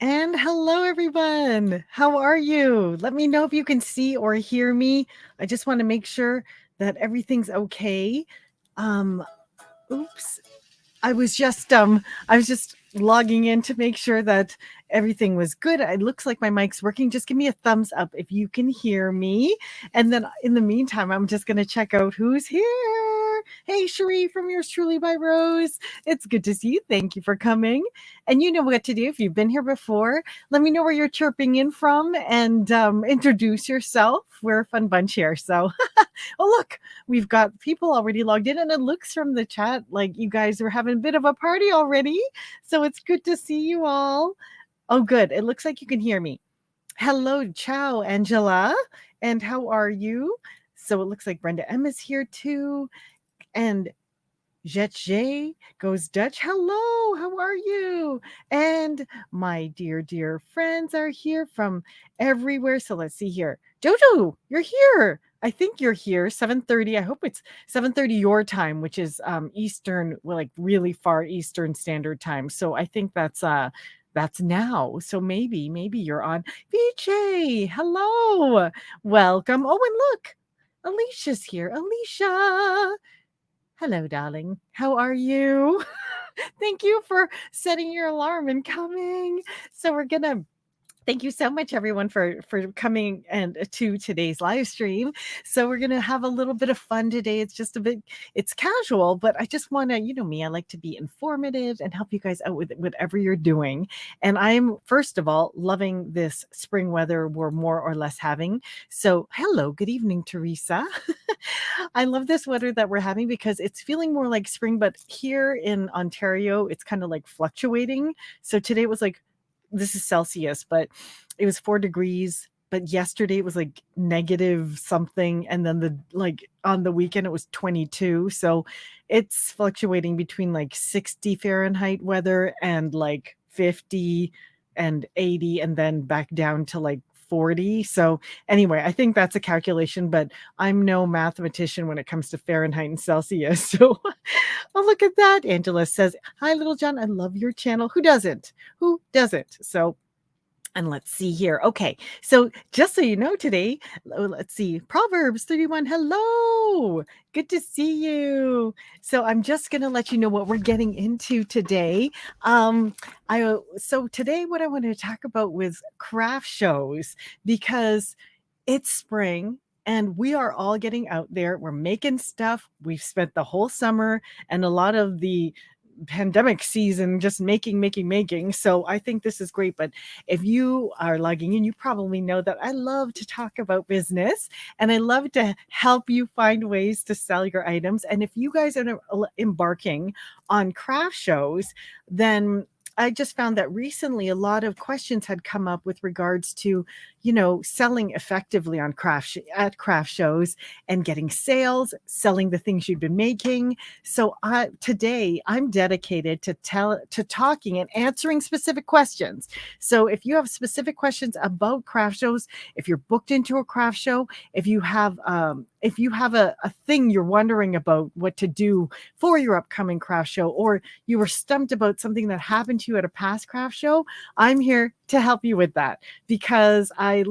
And hello, everyone. How are you? Let me know if you can see or hear me. I just want to make sure that everything's okay. Um, oops. I was just logging in to make sure that everything was good. It looks like my mic's working. Just give me a thumbs up if you can hear me. And then in the meantime, I'm just going to check out who's here. Hey, Cherie from Yours Truly by Rose. It's good to see you. Thank you for coming. And you know what to do if you've been here before. Let me know where you're chirping in from and introduce yourself. We're a fun bunch here. So, oh, look, we've got people already logged in, and it looks from the chat like you guys are having a bit of a party already. So it's good to see you all. Oh, good. It looks like you can hear me. Hello, ciao, Angela. And how are you? So it looks like Brenda M is here too. And Jet J goes Dutch. Hello, how are you? And my dear, dear friends are here from everywhere. So let's see here. Jojo, you're here. I think you're here. 7:30. I hope it's 7:30 your time, which is Eastern, well, like really far Eastern Standard Time. So I think that's now. So maybe you're on. VJ, hello. Welcome. Oh, and look, Alicia's here. Alicia. Hello, darling. How are you? Thank you for setting your alarm and coming. So we're gonna thank you so much, everyone, for coming and to today's live stream. So we're gonna have a little bit of fun today. It's just a bit, it's casual, but I just want to, you know me, I like to be informative and help you guys out with whatever you're doing. And I'm first of all loving this spring weather we're more or less having. So hello, good evening, Teresa. I love this weather that we're having because it's feeling more like spring, but here in Ontario, it's kind of like fluctuating. So today was like, this is Celsius, but it was 4 degrees. But yesterday it was like negative something. And then the like on the weekend it was 22. So it's fluctuating between like 60 Fahrenheit weather and like 50 and 80, and then back down to like 40. So anyway, I think that's a calculation, but I'm no mathematician when it comes to Fahrenheit and Celsius. So oh, look at that. Angela says, hi, Little John. I love your channel. Who doesn't? Who doesn't? So, and let's see here. Okay. So, just so you know, today, let's see. Proverbs 31. Hello. Good to see you. So, I'm just going to let you know what we're getting into today. So today, what I wanted to talk about was craft shows because it's spring and we are all getting out there. We're making stuff. We've spent the whole summer and a lot of the pandemic season just making. So I think this is great. But if you are logging in, you probably know that I love to talk about business and I love to help you find ways to sell your items. And if you guys are embarking on craft shows, then I just found that recently a lot of questions had come up with regards to, you know, selling effectively on at craft shows and getting sales, selling the things you've been making. So today I'm dedicated to talking and answering specific questions. So if you have specific questions about craft shows, if you're booked into a craft show, if you have a thing you're wondering about what to do for your upcoming craft show, or you were stumped about something that happened to you at a past craft show, I'm here to help you with that because I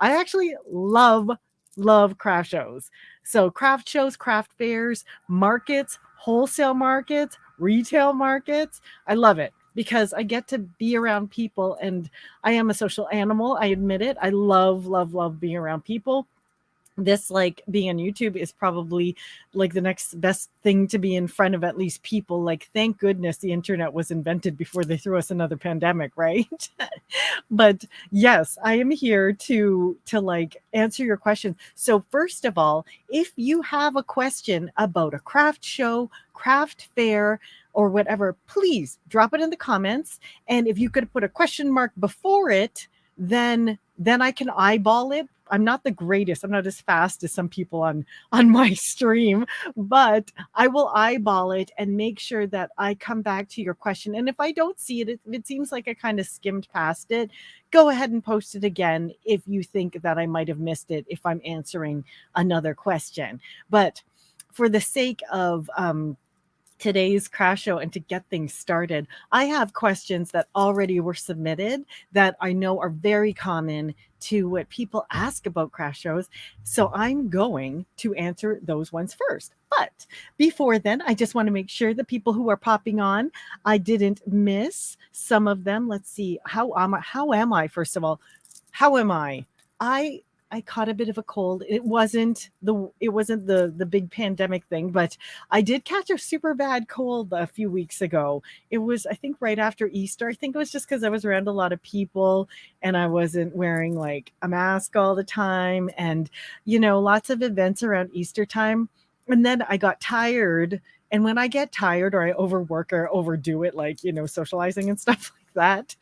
actually love craft shows. So craft shows, craft fairs, markets, wholesale markets, retail markets. I love it because I get to be around people and I am a social animal. I admit it. I love being around people. This, like being on YouTube, is probably like the next best thing to be in front of at least people. Like, thank goodness the internet was invented before they threw us another pandemic, right? But yes, I am here to like answer your question. So first of all, if you have a question about a craft show, craft fair, or whatever, please drop it in the comments. And if you could put a question mark before it, then I can eyeball it. I'm not the greatest. I'm not as fast as some people on my stream, but I will eyeball it and make sure that I come back to your question. And if I don't see it, if it seems like I kind of skimmed past it, go ahead and post it again if you think that I might have missed it if I'm answering another question. But for the sake of today's craft show and to get things started. I have questions that already were submitted that I know are very common to what people ask about craft shows. So I'm going to answer those ones first. But before then, I just want to make sure the people who are popping on, I didn't miss some of them. Let's see. How am I, first of all? How am I? I I caught a bit of a cold. It wasn't the big pandemic thing, but I did catch a super bad cold a few weeks ago. It was, I think, right after Easter. I think it was just because I was around a lot of people and I wasn't wearing like a mask all the time, and lots of events around Easter time. And then I got tired. And when I get tired or I overwork or overdo it, like, socializing and stuff like that,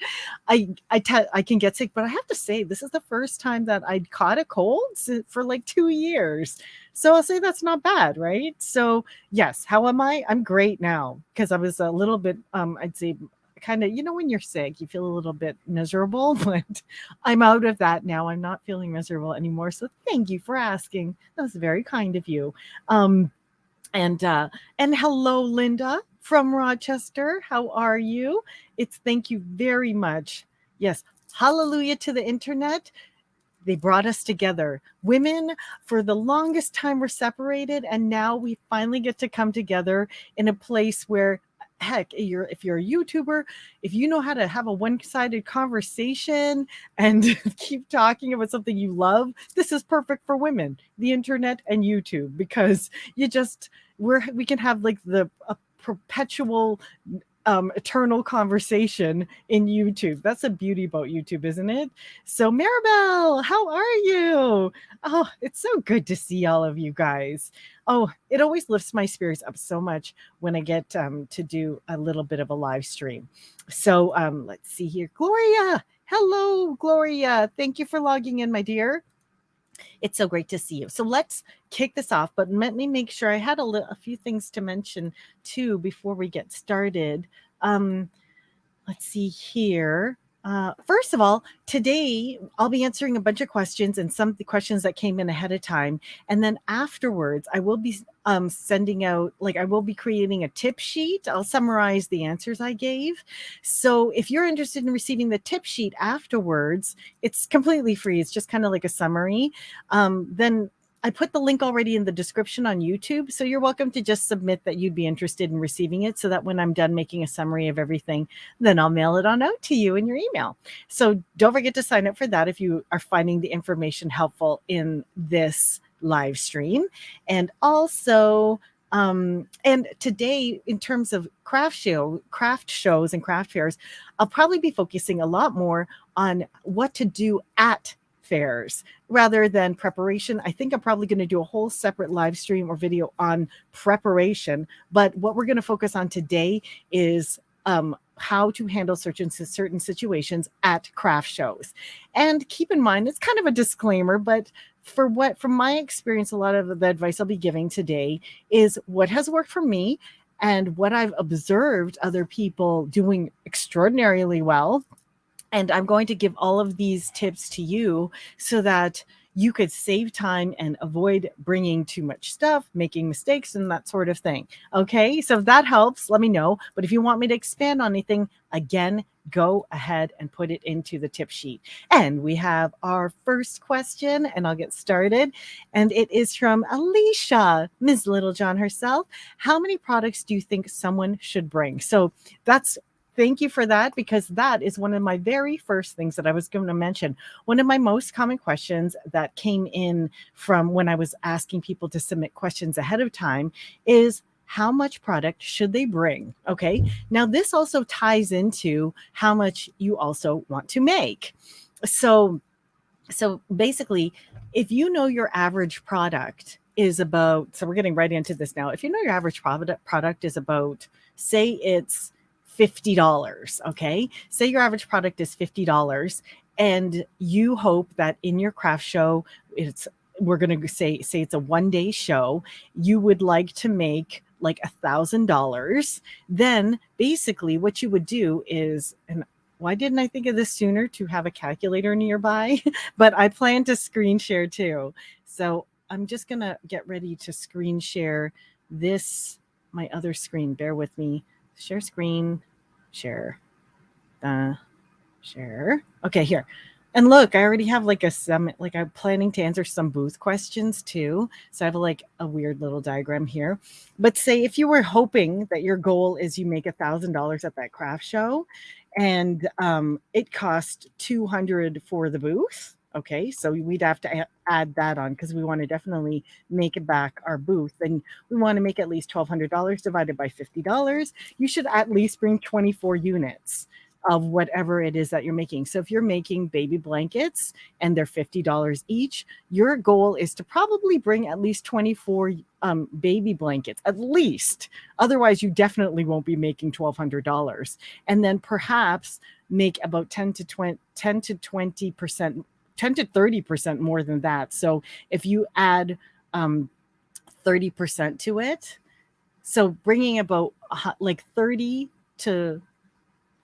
I can get sick. But I have to say, this is the first time that I'd caught a cold for like 2 years. So I'll say that's not bad, right? So yes, how am I? I'm great now, because I was a little bit, I'd say, kind of, when you're sick, you feel a little bit miserable, but I'm out of that now. I'm not feeling miserable anymore. So thank you for asking. That was very kind of you. Um, and hello, Linda from Rochester. How are you? It's Thank you very much. Yes, hallelujah to the internet. They brought us together. Women, for the longest time, were separated, and now we finally get to come together in a place where, heck, if you're a YouTuber, if you know how to have a one-sided conversation and keep talking about something you love, this is perfect for women, the internet and YouTube, because we can have like a perpetual eternal conversation in YouTube. That's a beauty about YouTube, isn't it? So Maribel, how are you? Oh, it's so good to see all of you guys. Oh, it always lifts my spirits up so much when I get to do a little bit of a live stream. So let's see here. Gloria, hello, Gloria. Thank you for logging in, my dear. It's so great to see you. So let's kick this off, but let me make sure I had a few things to mention too before we get started. Let's see here. First of all, today I'll be answering a bunch of questions, and some of the questions that came in ahead of time. And then afterwards, I will be sending out, I will be creating a tip sheet. I'll summarize the answers I gave. So if you're interested in receiving the tip sheet afterwards, it's completely free. It's just kind of like a summary. Then I put the link already in the description on YouTube, so you're welcome to just submit that you'd be interested in receiving it, so that when I'm done making a summary of everything, then I'll mail it on out to you in your email. So don't forget to sign up for that if you are finding the information helpful in this live stream. And also, and today, in terms of craft shows and craft fairs, I'll probably be focusing a lot more on what to do at fairs rather than preparation. I think I'm probably going to do a whole separate live stream or video on preparation, but what we're going to focus on today is how to handle certain situations at craft shows. And keep in mind, it's kind of a disclaimer, but from my experience, a lot of the advice I'll be giving today is what has worked for me and what I've observed other people doing extraordinarily well. And I'm going to give all of these tips to you so that you could save time and avoid bringing too much stuff, making mistakes, and that sort of thing. Okay, so if that helps, let me know. But if you want me to expand on anything, again, go ahead and put it into the tip sheet. And we have our first question, and I'll get started. And it is from Alicia, Ms. Littlejohn herself. How many products do you think someone should bring? So thank you for that, because that is one of my very first things that I was going to mention. One of my most common questions that came in from when I was asking people to submit questions ahead of time is, how much product should they bring? Okay. Now, this also ties into how much you also want to make. So basically, if you know your average product is about, so we're getting right into this now. If you know your average product is about, say it's $50, okay? Say your average product is $50, and you hope that in your craft show, we're going to say it's a one-day show, you would like to make like $1,000. Then basically what you would do is, and why didn't I think of this sooner, to have a calculator nearby? But I plan to screen share too. So I'm just going to get ready to screen share this my other screen. Bear with me. Share screen, share, share. Okay, here. And look, I already have like I'm planning to answer some booth questions too. So I have like a weird little diagram here. But say if you were hoping that your goal is you make $1,000 at that craft show and it cost 200 for the booth. Okay, so we'd have to add that on because we want to definitely make it back our booth. And we want to make at least $1,200 divided by $50. You should at least bring 24 units of whatever it is that you're making. So if you're making baby blankets and they're $50 each, your goal is to probably bring at least 24 baby blankets, at least. Otherwise, you definitely won't be making $1,200. And then perhaps make about 10 to 20%, 10 to 30% more than that. So if you add 30% to it, so bringing about like 30 to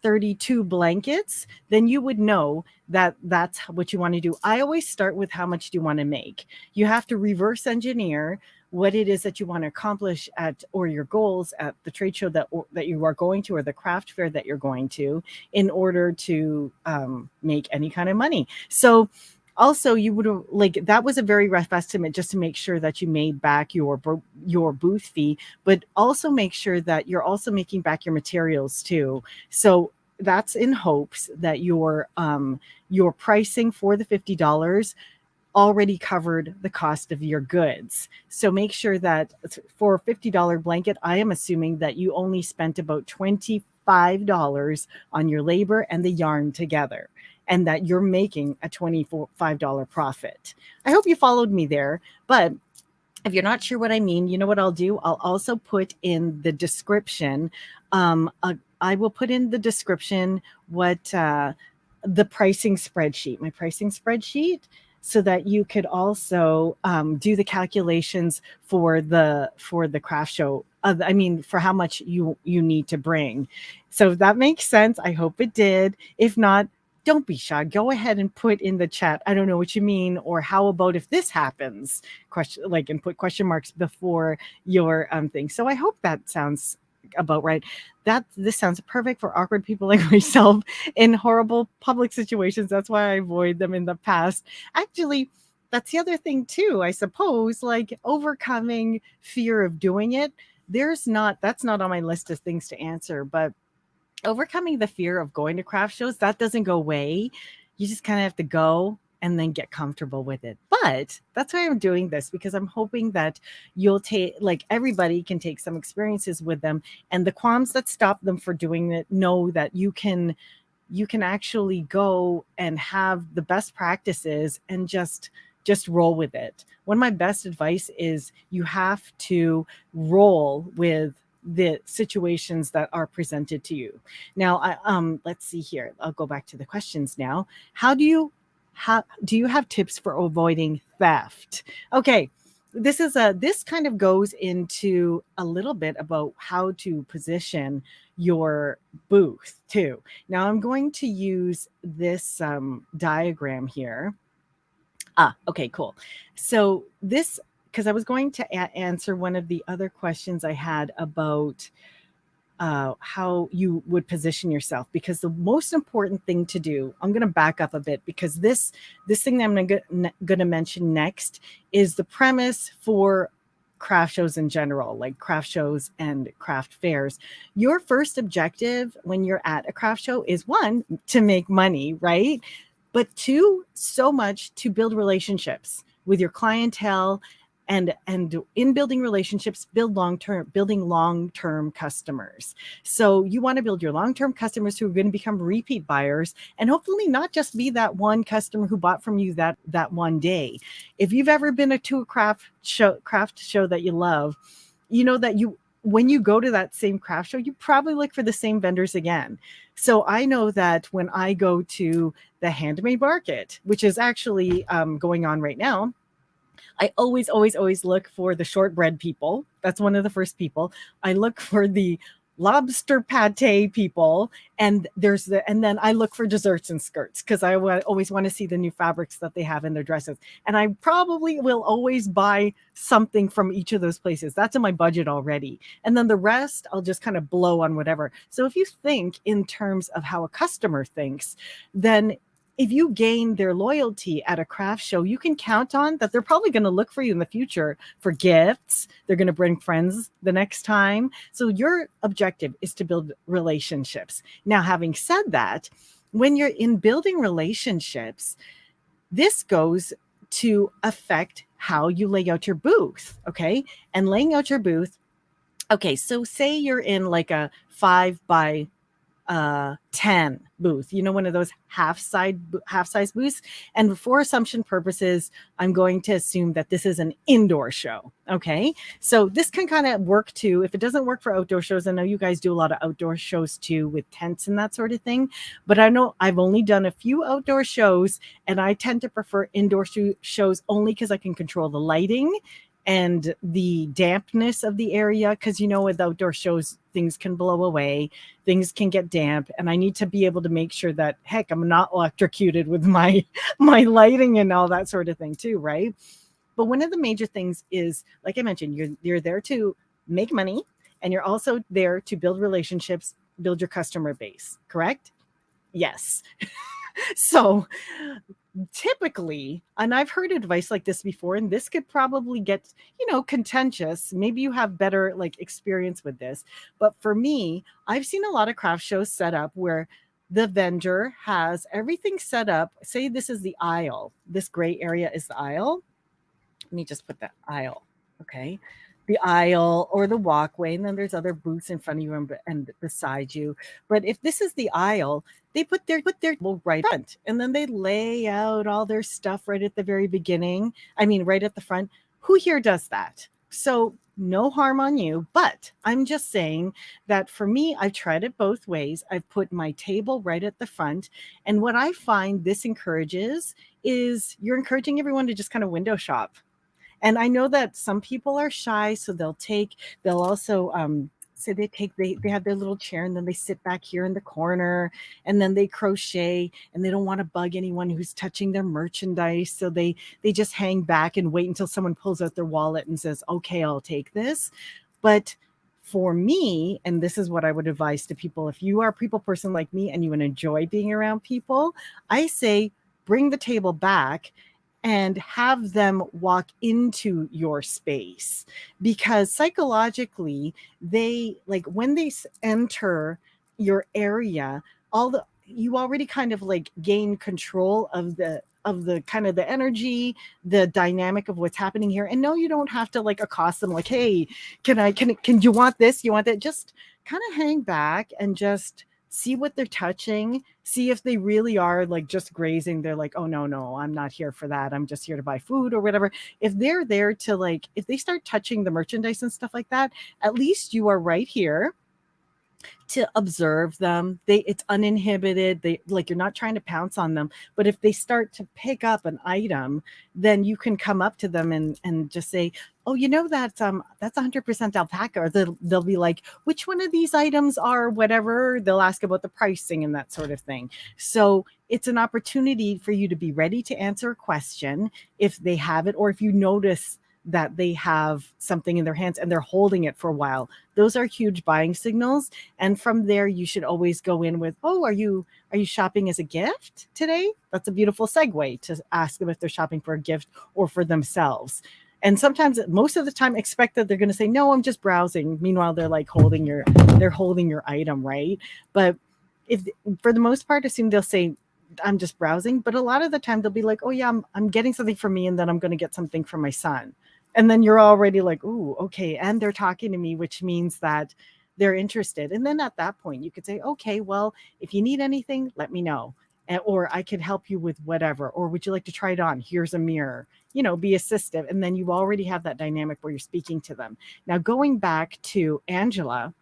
32 blankets, then you would know that that's what you want to do. I always start with how much do you want to make. You have to reverse engineer what it is that you want to accomplish at, or your goals at the trade show that you are going to, or the craft fair that you're going to, in order to make any kind of money. So also you would like, that was a very rough estimate just to make sure that you made back your booth fee, but also make sure that you're also making back your materials too. So that's in hopes that your pricing for the $50 already covered the cost of your goods. So make sure that for a $50 blanket, I am assuming that you only spent about $25 on your labor and the yarn together, and that you're making a $25 profit. I hope you followed me there. But if you're not sure what I mean, you know what I'll do? I'll also put in the description. I will put in the description what the pricing spreadsheet, my pricing spreadsheet, so that you could also do the calculations for the craft show. I mean, for how much you need to bring. So if that makes sense, I hope it did. If not, don't be shy. Go ahead and put in the chat, I don't know what you mean, or how about if this happens? Question, like, and put question marks before your thing. So I hope that sounds about right. This sounds perfect for awkward people like myself in horrible public situations. That's why I avoid them in the past. Actually, that's the other thing too, I suppose, like overcoming fear of doing it. That's not on my list of things to answer, but overcoming the fear of going to craft shows, that doesn't go away. You just kind of have to go and then get comfortable with it. But that's why I'm doing this, because I'm hoping that you'll take, like, everybody can take some experiences with them, and the qualms that stop them for doing it, know that you can actually go and have the best practices and just roll with it. One of my best advice is you have to roll with the situations that are presented to you. Now, let's see here. I'll go back to the questions now. Do you have tips for avoiding theft? Okay, this kind of goes into a little bit about how to position your booth too. Now, I'm going to use this diagram here. Okay, cool. So this, because I was going to answer one of the other questions I had about how you would position yourself, because the most important thing to do, I'm going to back up a bit, because this thing that I'm going to mention next is the premise for craft shows in general, like craft shows and craft fairs. Your first objective when you're at a craft show is, one, to make money, right? But two, so much to build relationships with your clientele, and in building relationships, building long-term customers. So you want to build your long-term customers who are going to become repeat buyers, and hopefully not just be that one customer who bought from you that one day. If you've ever been to a craft show that you love, you know that when you go to that same craft show, you probably look for the same vendors again. So I know that when I go to the handmade market, which is actually going on right now, I always look for the shortbread people. That's one of the first people. I look for the lobster pate people, and then I look for desserts and skirts because I always want to see the new fabrics that they have in their dresses, and I probably will always buy something from each of those places. That's in my budget already, and then the rest I'll just kind of blow on whatever. So if you think in terms of how a customer thinks, then if you gain their loyalty at a craft show, you can count on that they're probably going to look for you in the future for gifts. They're going to bring friends the next time. So your objective is to build relationships. Now, having said that, when you're in building relationships, this goes to affect how you lay out your booth. Okay. And laying out your booth. Okay. So say you're in like a 5 by 10 booth, one of those half size booths. And for assumption purposes, I'm going to assume that this is an indoor show. Okay. So this can kind of work too. If it doesn't work for outdoor shows, I know you guys do a lot of outdoor shows too with tents and that sort of thing. But I know I've only done a few outdoor shows, and I tend to prefer indoor shows only because I can control the lighting and the dampness of the area, because with outdoor shows, things can blow away, things can get damp, and I need to be able to make sure that, heck, I'm not electrocuted with my lighting and all that sort of thing too, right? But one of the major things is, like I mentioned, you're there to make money, and you're also there to build relationships, build your customer base, correct? Yes. So typically, and I've heard advice like this before, and this could probably get, contentious. Maybe you have better experience with this. But for me, I've seen a lot of craft shows set up where the vendor has everything set up. Say this is the aisle. This gray area is the aisle. Let me just put that aisle. Okay. The aisle or the walkway, and then there's other booths in front of you and beside you. But if this is the aisle, they put their right front, and then they lay out all their stuff right at the very beginning. I mean, right at the front. Who here does that? So no harm on you, but I'm just saying that for me, I've tried it both ways. I've put my table right at the front, and what I find this encourages is you're encouraging everyone to just kind of window shop. And I know that some people are shy, so they'll also say they have their little chair, and then they sit back here in the corner, and then they crochet, and they don't want to bug anyone who's touching their merchandise. So they just hang back and wait until someone pulls out their wallet and says, okay, I'll take this. But for me, and this is what I would advise to people, if you are a people person like me and you enjoy being around people, I say bring the table back and have them walk into your space, because psychologically they when they enter your area, you already kind of gain control of the kind of the energy, the dynamic of what's happening here. And no, you don't have to accost them hey, can you want this, you want that? Just kind of hang back and just see what they're touching, see if they really are just grazing. They're oh, no, I'm not here for that. I'm just here to buy food or whatever. If they're there to if they start touching the merchandise and stuff like that, at least you are right here to observe them. It's uninhibited. You're not trying to pounce on them. But if they start to pick up an item, then you can come up to them and just say, oh, that's 100% alpaca. Or they'll be like, which one of these items are whatever? They'll ask about the pricing and that sort of thing. So it's an opportunity for you to be ready to answer a question if they have it, or if you notice that they have something in their hands and they're holding it for a while. Those are huge buying signals. And from there, you should always go in with, oh, are you shopping as a gift today? That's a beautiful segue to ask them if they're shopping for a gift or for themselves. And sometimes, most of the time, expect that they're going to say, no, I'm just browsing. Meanwhile, they're holding your item, right? But if for the most part, assume they'll say, I'm just browsing. But a lot of the time they'll be like, oh yeah, I'm getting something for me, and then I'm going to get something for my son. And then you're already ooh, okay. And they're talking to me, which means that they're interested. And then at that point you could say, okay, well, if you need anything, let me know. Or I could help you with whatever. Or would you like to try it on? Here's a mirror, be assistive. And then you already have that dynamic where you're speaking to them. Now, going back to Angela,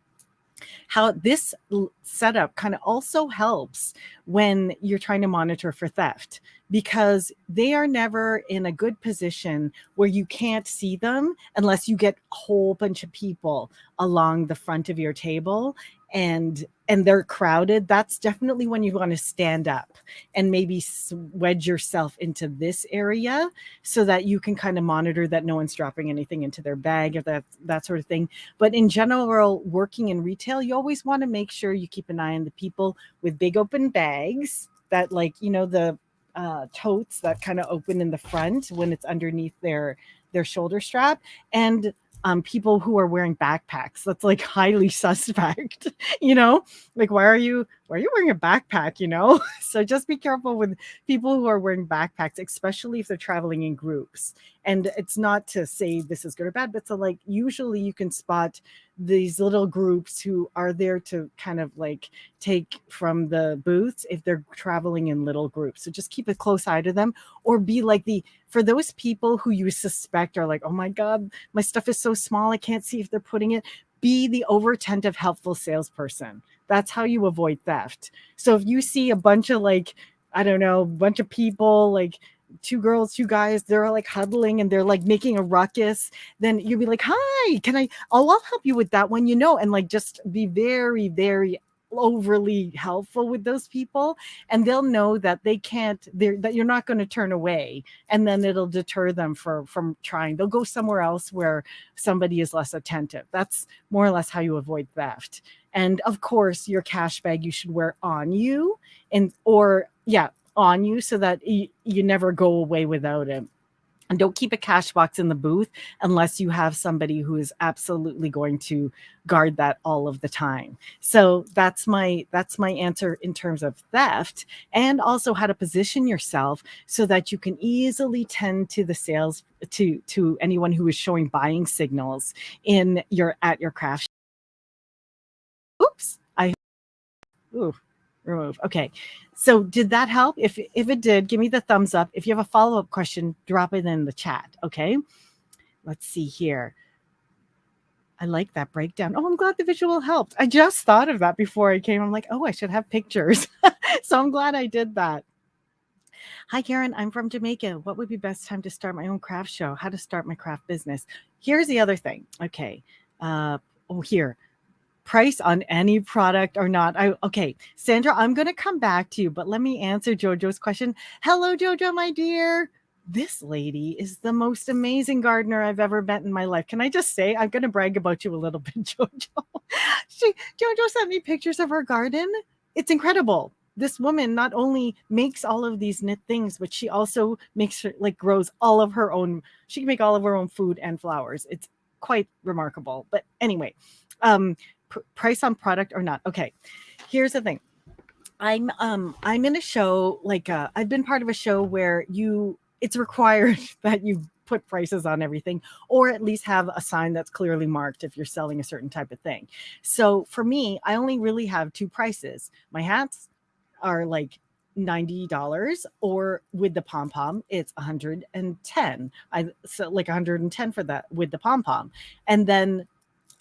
how this setup kind of also helps when you're trying to monitor for theft, because they are never in a good position where you can't see them unless you get a whole bunch of people along the front of your table and they're crowded. That's definitely when you want to stand up and maybe wedge yourself into this area so that you can kind of monitor that no one's dropping anything into their bag or that sort of thing. But in general, working in retail, you always want to make sure you keep an eye on the people with big open bags that, like, the totes that kind of open in the front when it's underneath their shoulder strap, and people who are wearing backpacks. That's like highly suspect. Like, why are you wearing a backpack? So just be careful with people who are wearing backpacks, especially if they're traveling in groups. And it's not to say this is good or bad, but so, like, usually you can spot these little groups who are there to kind of like take from the booths if they're traveling in little groups. So just keep a close eye to them, or be like for those people who you suspect are like, oh my God, my stuff is so small, I can't see if they're putting it. Be the over attentive, helpful salesperson. That's how you avoid theft. So if you see a bunch of, like, I don't know, a bunch of people, like 2 girls, 2 guys, they're like huddling and they're like making a ruckus, then you'll be like, hi, I'll help you with that one, and like just be very, very overly helpful with those people, and they'll know that that you're not going to turn away, and then it'll deter them from trying. They'll go somewhere else where somebody is less attentive. That's more or less how you avoid theft. And of course, your cash bag you should wear on you, on you, so that you never go away without it. And don't keep a cash box in the booth unless you have somebody who is absolutely going to guard that all of the time. So that's my answer in terms of theft, and also how to position yourself so that you can easily tend to the sales to anyone who is showing buying signals at your craft. Oops, remove. Okay. So did that help? If it did, give me the thumbs up. If you have a follow-up question, drop it in the chat. Okay. Let's see here. I like that breakdown. Oh, I'm glad the visual helped. I just thought of that before I came. I'm like, oh, I should have pictures. So I'm glad I did that. Hi, Karen. I'm from Jamaica. What would be best time to start my own craft show? How to start my craft business? Here's the other thing. Okay. Here. Price on any product or not. Okay, Sandra, I'm going to come back to you, but let me answer Jojo's question. Hello, Jojo, my dear. This lady is the most amazing gardener I've ever met in my life. Can I just say, I'm going to brag about you a little bit, Jojo. Jojo sent me pictures of her garden. It's incredible. This woman not only makes all of these knit things, but she also grows all of her own. She can make all of her own food and flowers. It's quite remarkable. But anyway, price on product or not. Okay, here's the thing. I'm in a show, I've been part of a show where it's required that you put prices on everything, or at least have a sign that's clearly marked if you're selling a certain type of thing. So for me, I only really have 2 prices. My hats are like $90, or with the pom-pom it's 110. So like 110 for that with the pom-pom, and then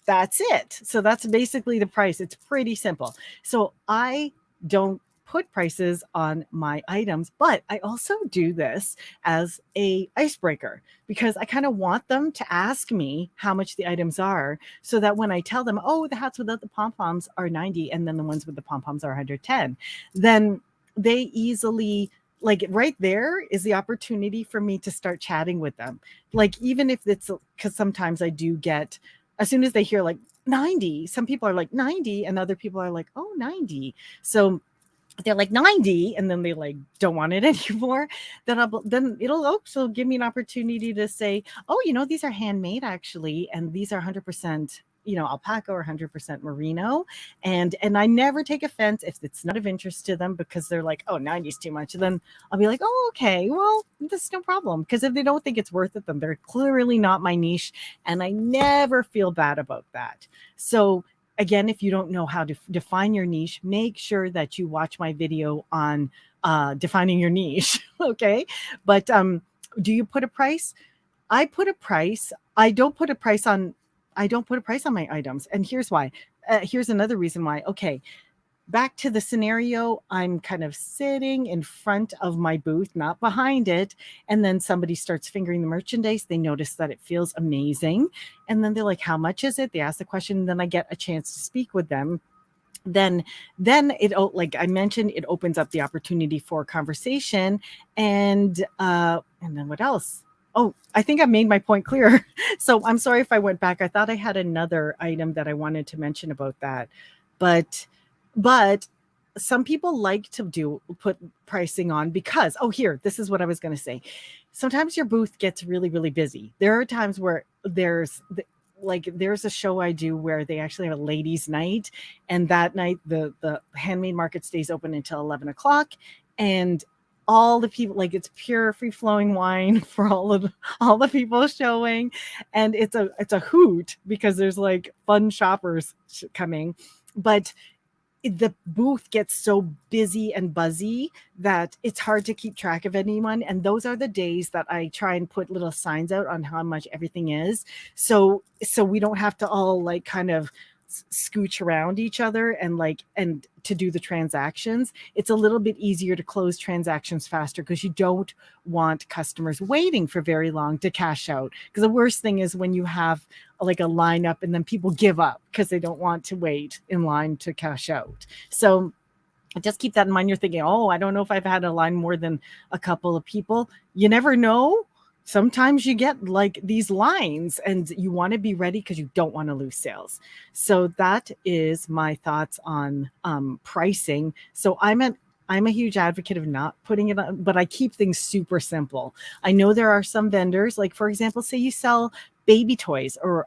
that's it. So that's basically the price. It's pretty simple. So I don't put prices on my items, but I also do this as a icebreaker, because I kind of want them to ask me how much the items are, so that when I tell them, oh, the hats without the pom-poms are 90 and then the ones with the pom-poms are 110, then they easily, like, right there is the opportunity for me to start chatting with them. Like, even if it's, because sometimes I do get, as soon as they hear like 90, some people are like 90 and other people are like, oh, 90. So they're like 90 and then they like don't want it anymore. Then it'll also give me an opportunity to say, oh, these are handmade actually, and these are 100% alpaca or 100% merino, and I never take offense if it's not of interest to them, because they're like, oh, 90 is too much. Then I'll be like, oh, okay, well, that's no problem, because if they don't think it's worth it, then they're clearly not my niche, and I never feel bad about that. So again, if you don't know how to define your niche, make sure that you watch my video on defining your niche. Okay. But do you put a price? I put a price. I don't put a price on my items. And here's why. Here's another reason why. Okay. back to the scenario, I'm kind of sitting in front of my booth, not behind it. And then somebody starts fingering the merchandise. They notice that it feels amazing. And then they're like, how much is it? They ask the question. And then I get a chance to speak with them. Then it, like I mentioned, it opens up the opportunity for conversation. And then what else? Oh, I think I made my point clear. So I'm sorry if I went back. I thought I had another item that I wanted to mention about that. But some people like to put pricing on because, oh, here, this is what I was going to say. Sometimes your booth gets really, really busy. There are times where there's a show I do where they actually have a ladies' night, and that night the handmade market stays open until 11 o'clock, and all the people, like, it's pure free flowing wine for all the people showing, and it's a hoot because there's like fun shoppers coming, but the booth gets so busy and buzzy that it's hard to keep track of anyone. And those are the days that I try and put little signs out on how much everything is. So we don't have to all like kind of scooch around each other and to do the transactions. It's a little bit easier to close transactions faster because you don't want customers waiting for very long to cash out. Because the worst thing is when you have like a lineup and then people give up because they don't want to wait in line to cash out. So just keep that in mind. You're thinking, oh, I don't know if I've had a line more than a couple of people. You never know. Sometimes you get like these lines and you want to be ready because you don't want to lose sales. So that is my thoughts on pricing. So I'm a huge advocate of not putting it on, but I keep things super simple. I know there are some vendors, like for example, say you sell baby toys or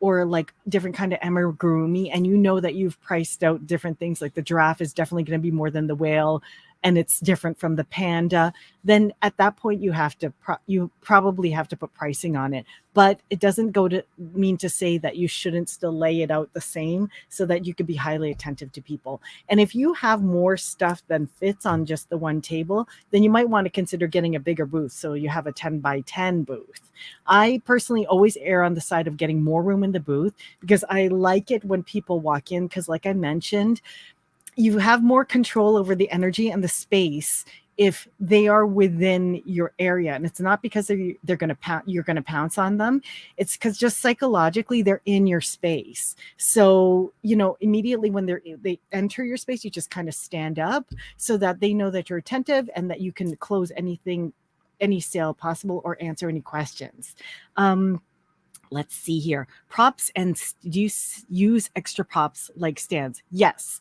like different kind of amigurumi, and you know that you've priced out different things, like the giraffe is definitely going to be more than the whale, and it's different from the panda, then at that point you probably have to put pricing on it. But it doesn't mean to say that you shouldn't still lay it out the same so that you could be highly attentive to people. And if you have more stuff than fits on just the one table, then you might want to consider getting a bigger booth so you have a 10 by 10 booth. I personally always err on the side of getting more room in the booth because I like it when people walk in, because like I mentioned, you have more control over the energy and the space if they are within your area. And it's not because you're going to pounce on them. It's because just psychologically they're in your space. So, immediately when they enter your space, you just kind of stand up so that they know that you're attentive and that you can close any sale possible or answer any questions. Let's see here. Props, and do you use extra props like stands? Yes.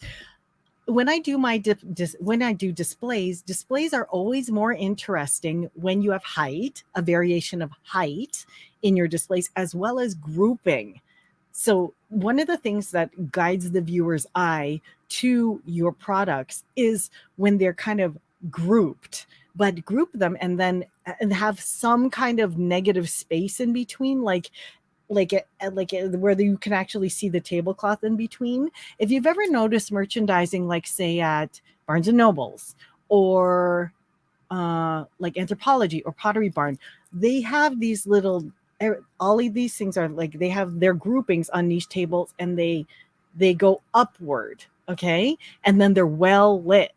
When I do displays are always more interesting when you have a variation of height in your displays, as well as grouping. So one of the things that guides the viewer's eye to your products is when they're kind of grouped, but group them and have some kind of negative space in between, like where you can actually see the tablecloth in between. If you've ever noticed merchandising, like say at Barnes and Nobles or like Anthropology or Pottery Barn, they have these all of these things are like, they have their groupings on niche tables and they go upward. Okay. And then they're well lit.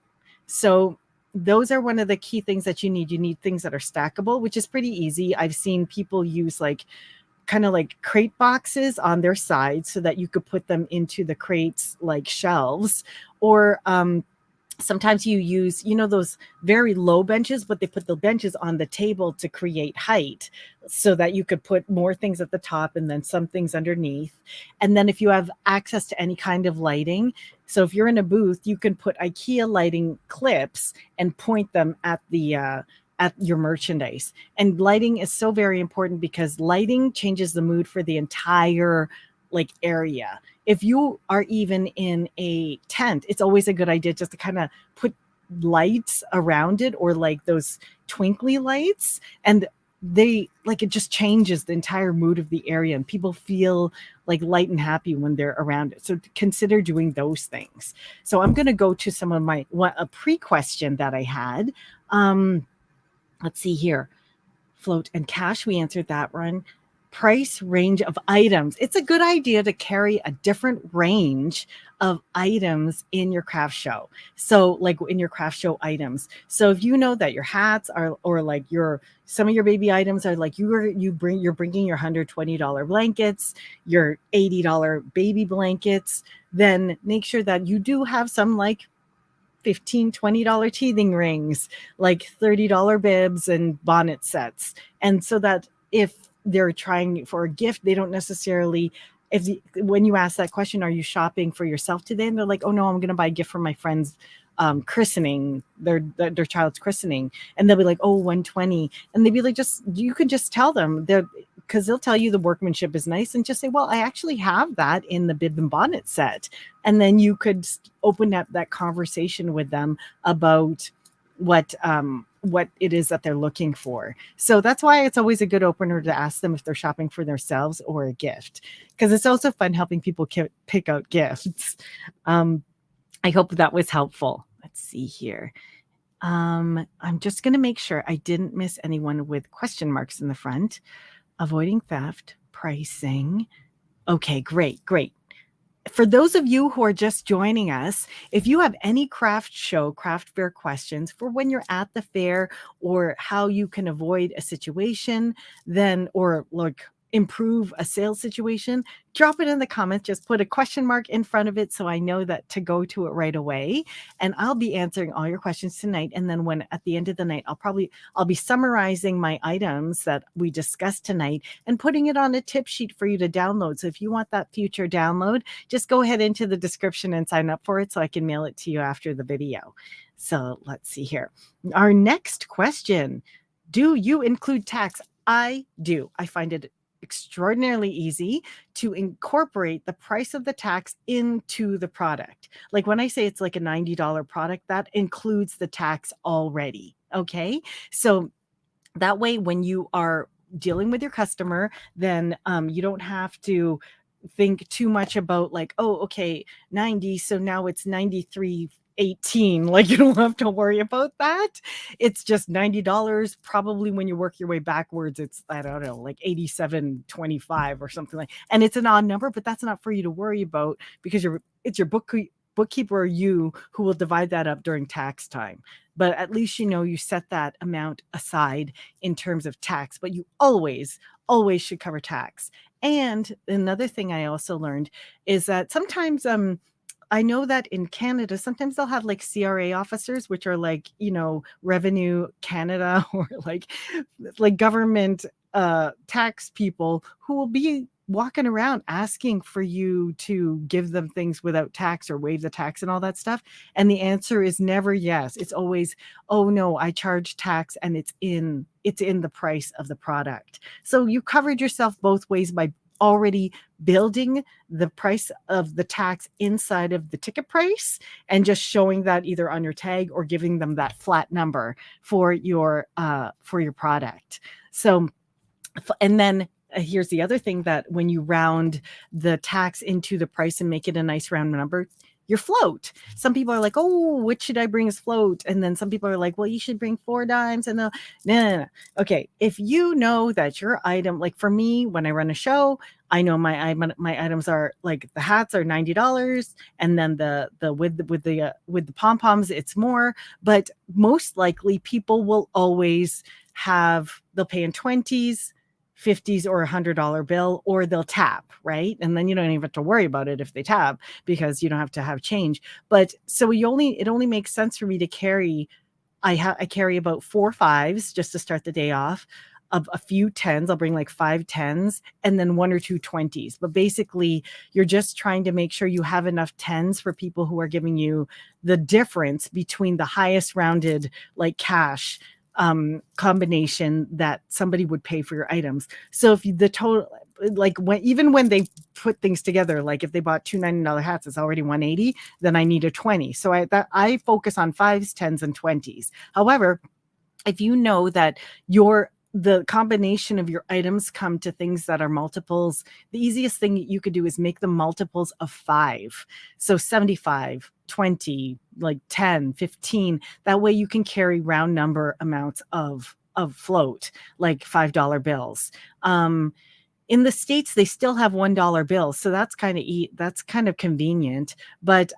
So those are one of the key things that you need. You need things that are stackable, which is pretty easy. I've seen people use kind of like crate boxes on their sides so that you could put them into the crates like shelves, or sometimes you use, those very low benches, but they put the benches on the table to create height so that you could put more things at the top and then some things underneath. And then if you have access to any kind of lighting, so if you're in a booth, you can put IKEA lighting clips and point them at your merchandise. And lighting is so very important because lighting changes the mood for the entire area. If you are even in a tent, it's always a good idea just to kind of put lights around it, or like those twinkly lights, and it just changes the entire mood of the area, and people feel like light and happy when they're around it. So consider doing those things. So I'm going to go to some of a pre-question that I had. Let's see here. Float and cash, we answered that one. price range of items. It's a good idea to carry a different range of items in your craft show. So like in your craft show items. So if you know that your hats are, or like some of your baby items are like you're bringing your $120 blankets, your $80 baby blankets, then make sure that you do have some like $15-$20 teething rings, like $30 bibs and bonnet sets. And so that if they're trying for a gift, they don't necessarily, when you ask that question, are you shopping for yourself today? And they're like, oh no, I'm going to buy a gift for my friend's christening, their child's christening. And they'll be like, oh, 120. And they'd be like, you could just tell them, because they'll tell you the workmanship is nice, and just say, well, I actually have that in the bib and bonnet set. And then you could open up that conversation with them about what it is that they're looking for. So that's why it's always a good opener to ask them if they're shopping for themselves or a gift, because it's also fun helping people pick out gifts. I hope that was helpful. Let's see here. I'm just going to make sure I didn't miss anyone with question marks in the front. Avoiding theft, pricing. Okay, great. For those of you who are just joining us, if you have any craft fair questions for when you're at the fair, or how you can avoid a situation, or like improve a sales situation, drop it in the comments. Just put a question mark in front of it so I know that to go to it right away. And I'll be answering all your questions tonight. And then at the end of the night, I'll be summarizing my items that we discussed tonight and putting it on a tip sheet for you to download. So if you want that future download, just go ahead into the description and sign up for it so I can mail it to you after the video. So let's see here. Our next question: do you include tax? I do. I find it extraordinarily easy to incorporate the price of the tax into the product. Like when I say it's like a $90 product, that includes the tax already. Okay. So that way, when you are dealing with your customer, then you don't have to think too much about like, oh, okay, 90. So now it's 93.18. Like you don't have to worry about that. It's just $90. Probably when you work your way backwards, it's, I don't know, like 87.25 or something like, and it's an odd number, but that's not for you to worry about, because it's your bookkeeper or you who will divide that up during tax time. But at least you set that amount aside in terms of tax, but you always should cover tax. And another thing I also learned is that sometimes I know that in Canada, sometimes they'll have like CRA officers, which are like, Revenue Canada, or like government tax people, who will be walking around asking for you to give them things without tax or waive the tax and all that stuff. And the answer is never yes. It's always, oh no, I charge tax and it's in the price of the product. So you covered yourself both ways by already building the price of the tax inside of the ticket price and just showing that either on your tag or giving them that flat number for your product. So, and then here's the other thing, that when you round the tax into the price and make it a nice round number, your float. Some people are like, oh, what should I bring as float? And then some people are like, well, you should bring 4 dimes. And no. Okay. If you know that your item, like for me, when I run a show, I know my items are like, the hats are $90, and then the with the pom-poms, it's more. But most likely people will always they'll pay in 20s, 50s, or $100 bill, or they'll tap, right? And then you don't even have to worry about it if they tap, because you don't have to have change. But so it only makes sense for me to carry, I carry about 4 5s just to start the day off, of a few 10s. I'll bring like 5 10s and then 1 or 2 20s. But basically, you're just trying to make sure you have enough 10s for people who are giving you the difference between the highest rounded like cash combination that somebody would pay for your items. So if the total, like even when they put things together, like if they bought 2 $90 hats, it's already 180, then I need a 20. So I focus on 5s, 10s, and 20s. However, if you know that the combination of your items come to things that are multiples, the easiest thing you could do is make them multiples of 5. So 75, 20, like 10, 15. That way you can carry round number amounts of float, like $5 bills. In the States, they still have $1 bills, so that's kind of convenient, but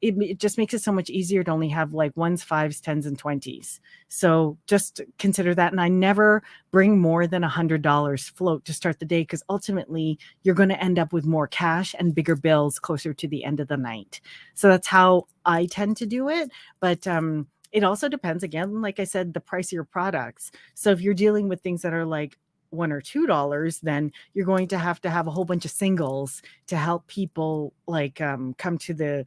it just makes it so much easier to only have like ones, fives, tens, and 20s. So just consider that. And I never bring more than $100 float to start the day, because ultimately you're going to end up with more cash and bigger bills closer to the end of the night. So that's how I tend to do it. But it also depends, again, like I said, the price of your products. So if you're dealing with things that are like $1 or $2, then you're going to have a whole bunch of singles to help people like come to the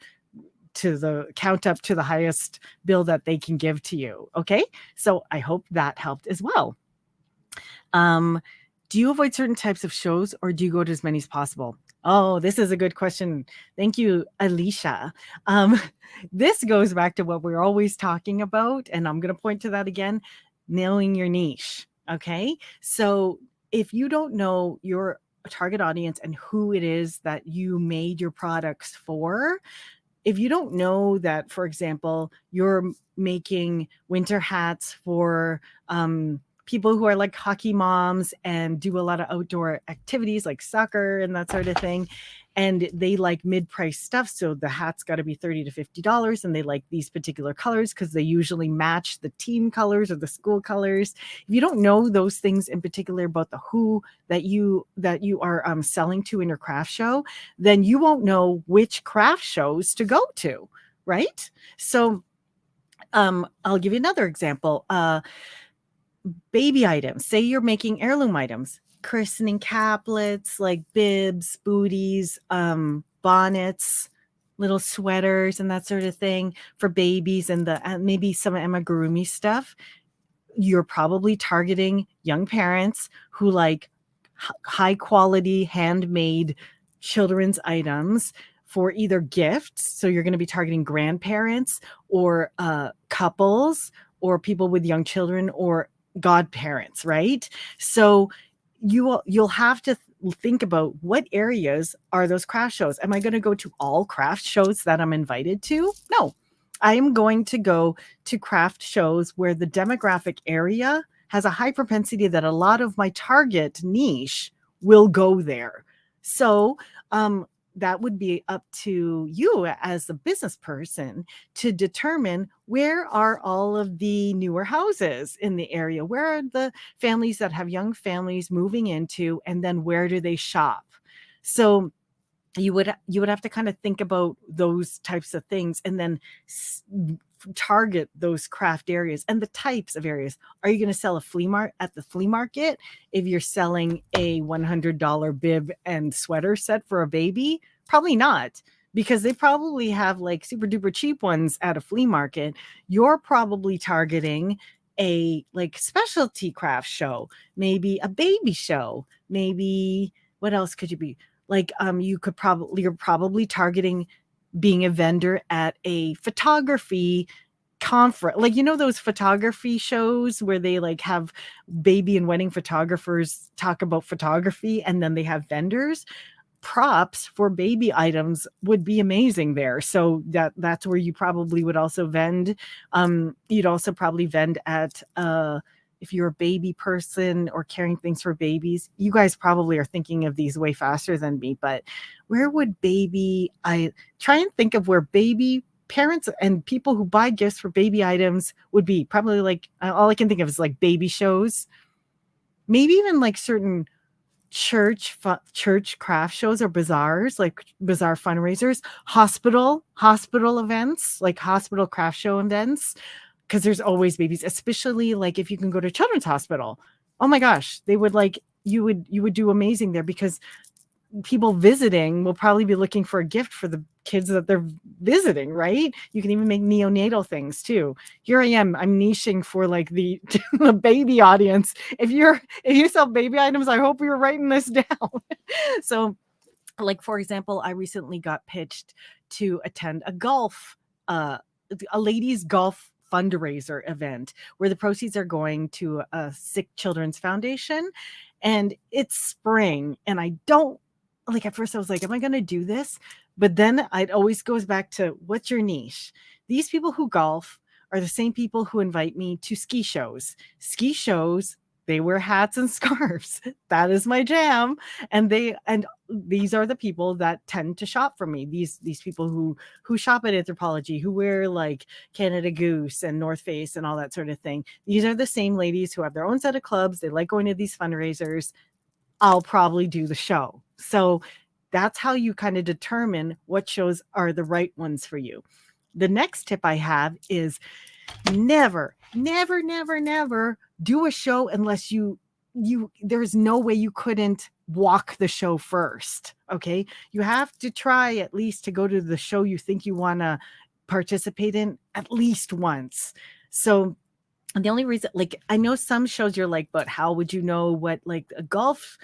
count up to the highest bill that they can give to you. Okay, so I hope that helped as well. Do you avoid certain types of shows, or do you go to as many as possible? Oh, this is a good question. Thank you, Alicia. This goes back to what we're always talking about, and I'm going to point to that again: knowing your niche. Okay, so if you don't know your target audience and who it is that you made your products for, if you don't know that, for example, you're making winter hats for people who are like hockey moms and do a lot of outdoor activities like soccer and that sort of thing, and they like mid-price stuff, so the hat's got to be $30 to $50, and they like these particular colors because they usually match the team colors or the school colors. If you don't know those things in particular about the who that you are selling to in your craft show, then you won't know which craft shows to go to, right? So I'll give you another example. Baby items. Say you're making heirloom items, christening caplets, like bibs, booties, bonnets, little sweaters, and that sort of thing for babies, and maybe some amigurumi stuff. You're probably targeting young parents who like high quality handmade children's items for either gifts. So you're going to be targeting grandparents or couples or people with young children or godparents, right? So you'll have to think about what areas are those craft shows. Am I going to go to all craft shows that I'm invited to? No. I am going to go to craft shows where the demographic area has a high propensity that a lot of my target niche will go there. So that would be up to you as a business person to determine where are all of the newer houses in the area, where are the families that have young families moving into, and then where do they shop. So you would have to kind of think about those types of things, and then target those craft areas and the types of areas. Are you going to sell at the flea market if you're selling a $100 bib and sweater set for a baby? Probably not, because they probably have like super duper cheap ones at a flea market. You're probably targeting a like specialty craft show, maybe a baby show, maybe what else could you be? Like you're probably targeting being a vendor at a photography conference, like, you know, those photography shows where they like have baby and wedding photographers talk about photography, and then they have vendors. Props for baby items would be amazing there. So that's where you probably would also vend. You'd also probably vend at if you're a baby person or carrying things for babies. You guys probably are thinking of these way faster than me, but where would I try and think of where baby parents and people who buy gifts for baby items would be. Probably like all I can think of is like baby shows, maybe even like certain church craft shows or bazaars, like bazaar fundraisers, hospital events, like hospital craft show events, because there's always babies, especially like if you can go to children's hospital. Oh my gosh, they would like you would do amazing there, because people visiting will probably be looking for a gift for the kids that they're visiting, right? You can even make neonatal things too. Here I'm niching for like the baby audience. If you sell baby items, I hope you're writing this down. So like, for example, I recently got pitched to attend a ladies golf fundraiser event where the proceeds are going to a sick children's foundation. And it's spring, and I don't like, at first I was like, am I going to do this? But then it always goes back to, what's your niche? These people who golf are the same people who invite me to ski shows. Ski shows, They wear hats and scarves. That is my jam. And these are the people that tend to shop from me. These people who shop at Anthropologie, who wear like Canada Goose and North Face and all that sort of thing. These are the same ladies who have their own set of clubs. They like going to these fundraisers. I'll probably do the show. So that's how you kind of determine what shows are the right ones for you. The next tip I have is never do a show unless there's no way you couldn't walk the show first. Okay. You have to try at least to go to the show you think you want to participate in at least once. So and the only reason, like, I know some shows you're like, but how would you know what like a golf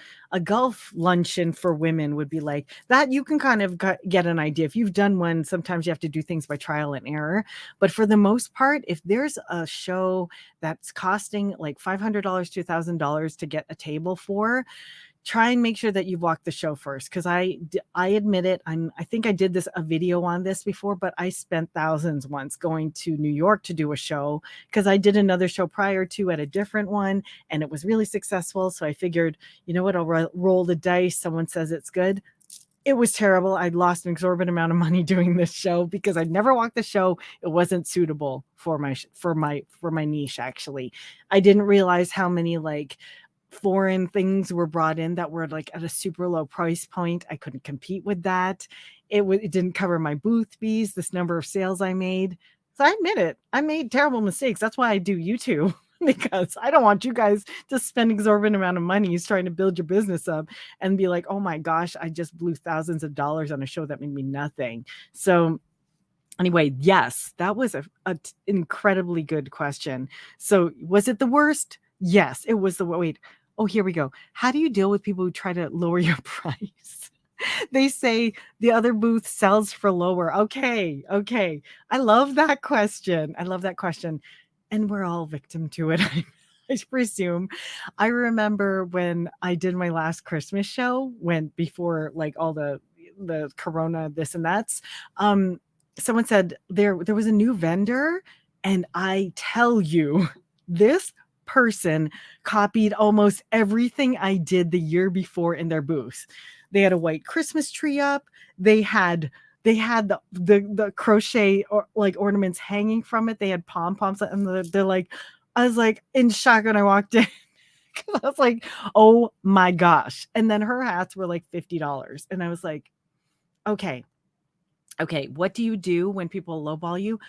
luncheon for women would be like? That you can kind of get an idea. If you've done one, sometimes you have to do things by trial and error. But for the most part, if there's a show that's costing like $500 to $1,000 to get a table for, try and make sure that you've walked the show first. Cause I admit it. I think I did a video on this before, but I spent thousands once going to New York to do a show because I did another show prior to at a different one and it was really successful. So I figured, you know what, I'll roll the dice. Someone says it's good. It was terrible. I'd lost an exorbitant amount of money doing this show because I'd never walked the show. It wasn't suitable for my niche. Actually, I didn't realize how many like foreign things were brought in that were like at a super low price point. I couldn't compete with that. It didn't cover my booth fees, this number of sales I made. So I admit it. I made terrible mistakes. That's why I do YouTube because I don't want you guys to spend exorbitant amount of money trying to build your business up and be like, oh my gosh, I just blew thousands of dollars on a show that made me nothing. So anyway, yes, that was a incredibly good question. So was it the worst? Yes, it was wait. Oh, here we go. How do you deal with people who try to lower your price? They say the other booth sells for lower. Okay. I love that question. And we're all victim to it, I presume. I remember when I did my last Christmas show, before like all the corona, this and that's, someone said there was a new vendor, and I tell you, this person copied almost everything I did the year before in their booth. They had a white Christmas tree up. They had the crochet or like ornaments hanging from it. They had pom-poms, and they're like, I was like in shock when I walked in. I was like, oh my gosh. And then her hats were like $50. And I was like, okay, what do you do when people lowball you?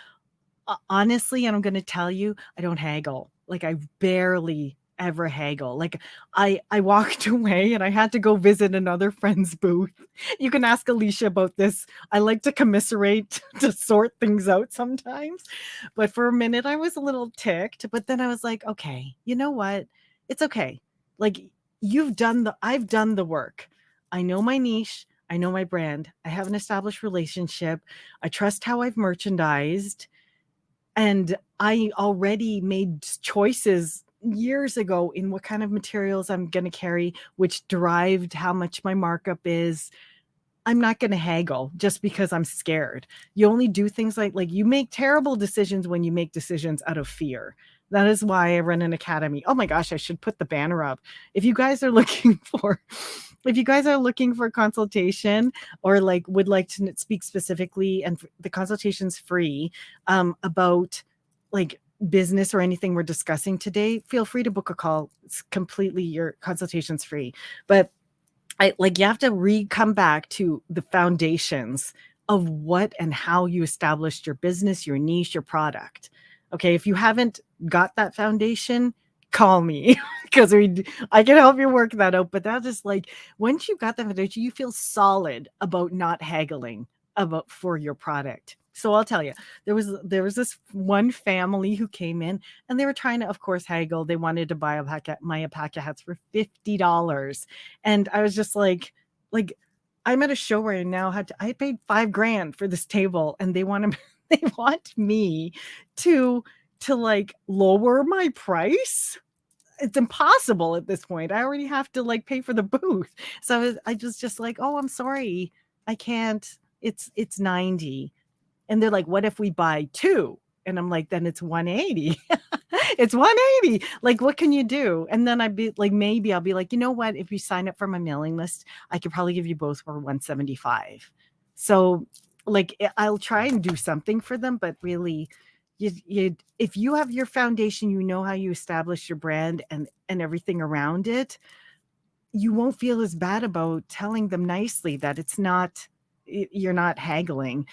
Honestly, and I'm going to tell you, I don't haggle. Like I barely ever haggle. Like I walked away and I had to go visit another friend's booth. You can ask Alicia about this. I like to commiserate to sort things out sometimes. But for a minute I was a little ticked, but then I was like, okay, you know what? It's okay. Like I've done the work. I know my niche. I know my brand. I have an established relationship. I trust how I've merchandised. And I already made choices years ago in what kind of materials I'm going to carry, which derived how much my markup is. I'm not going to haggle just because I'm scared. You only do things like you make terrible decisions when you make decisions out of fear. That is why I run an academy. Oh my gosh, I should put the banner up. If you guys are looking for consultation or would like to speak specifically, and the consultation's free, about business or anything we're discussing today, feel free to book a call. It's completely, your consultation's free. But you have to come back to the foundations of what and how you established your business, your niche, your product. Okay, if you haven't got that foundation, call me because I can help you work that out. But that is once you've got that foundation, you feel solid about not haggling for your product. So I'll tell you, there was this one family who came in and they were trying to, of course, haggle. They wanted to buy my alpaca hats for $50. And I was just like I'm at a show where I paid $5,000 for this table, and they want me to lower my price. It's impossible at this point. I already have to pay for the booth. So I was just oh, I'm sorry, I can't. It's $90. And they're like, what if we buy two? And I'm like, then it's $180. It's 180. Like, what can you do? And then I'd be like, maybe I'll be like, you know what? If you sign up for my mailing list, I could probably give you both for 175. So like I'll try and do something for them, but really if you have your foundation, you know how you establish your brand and everything around it, you won't feel as bad about telling them nicely that it's not, you're not haggling.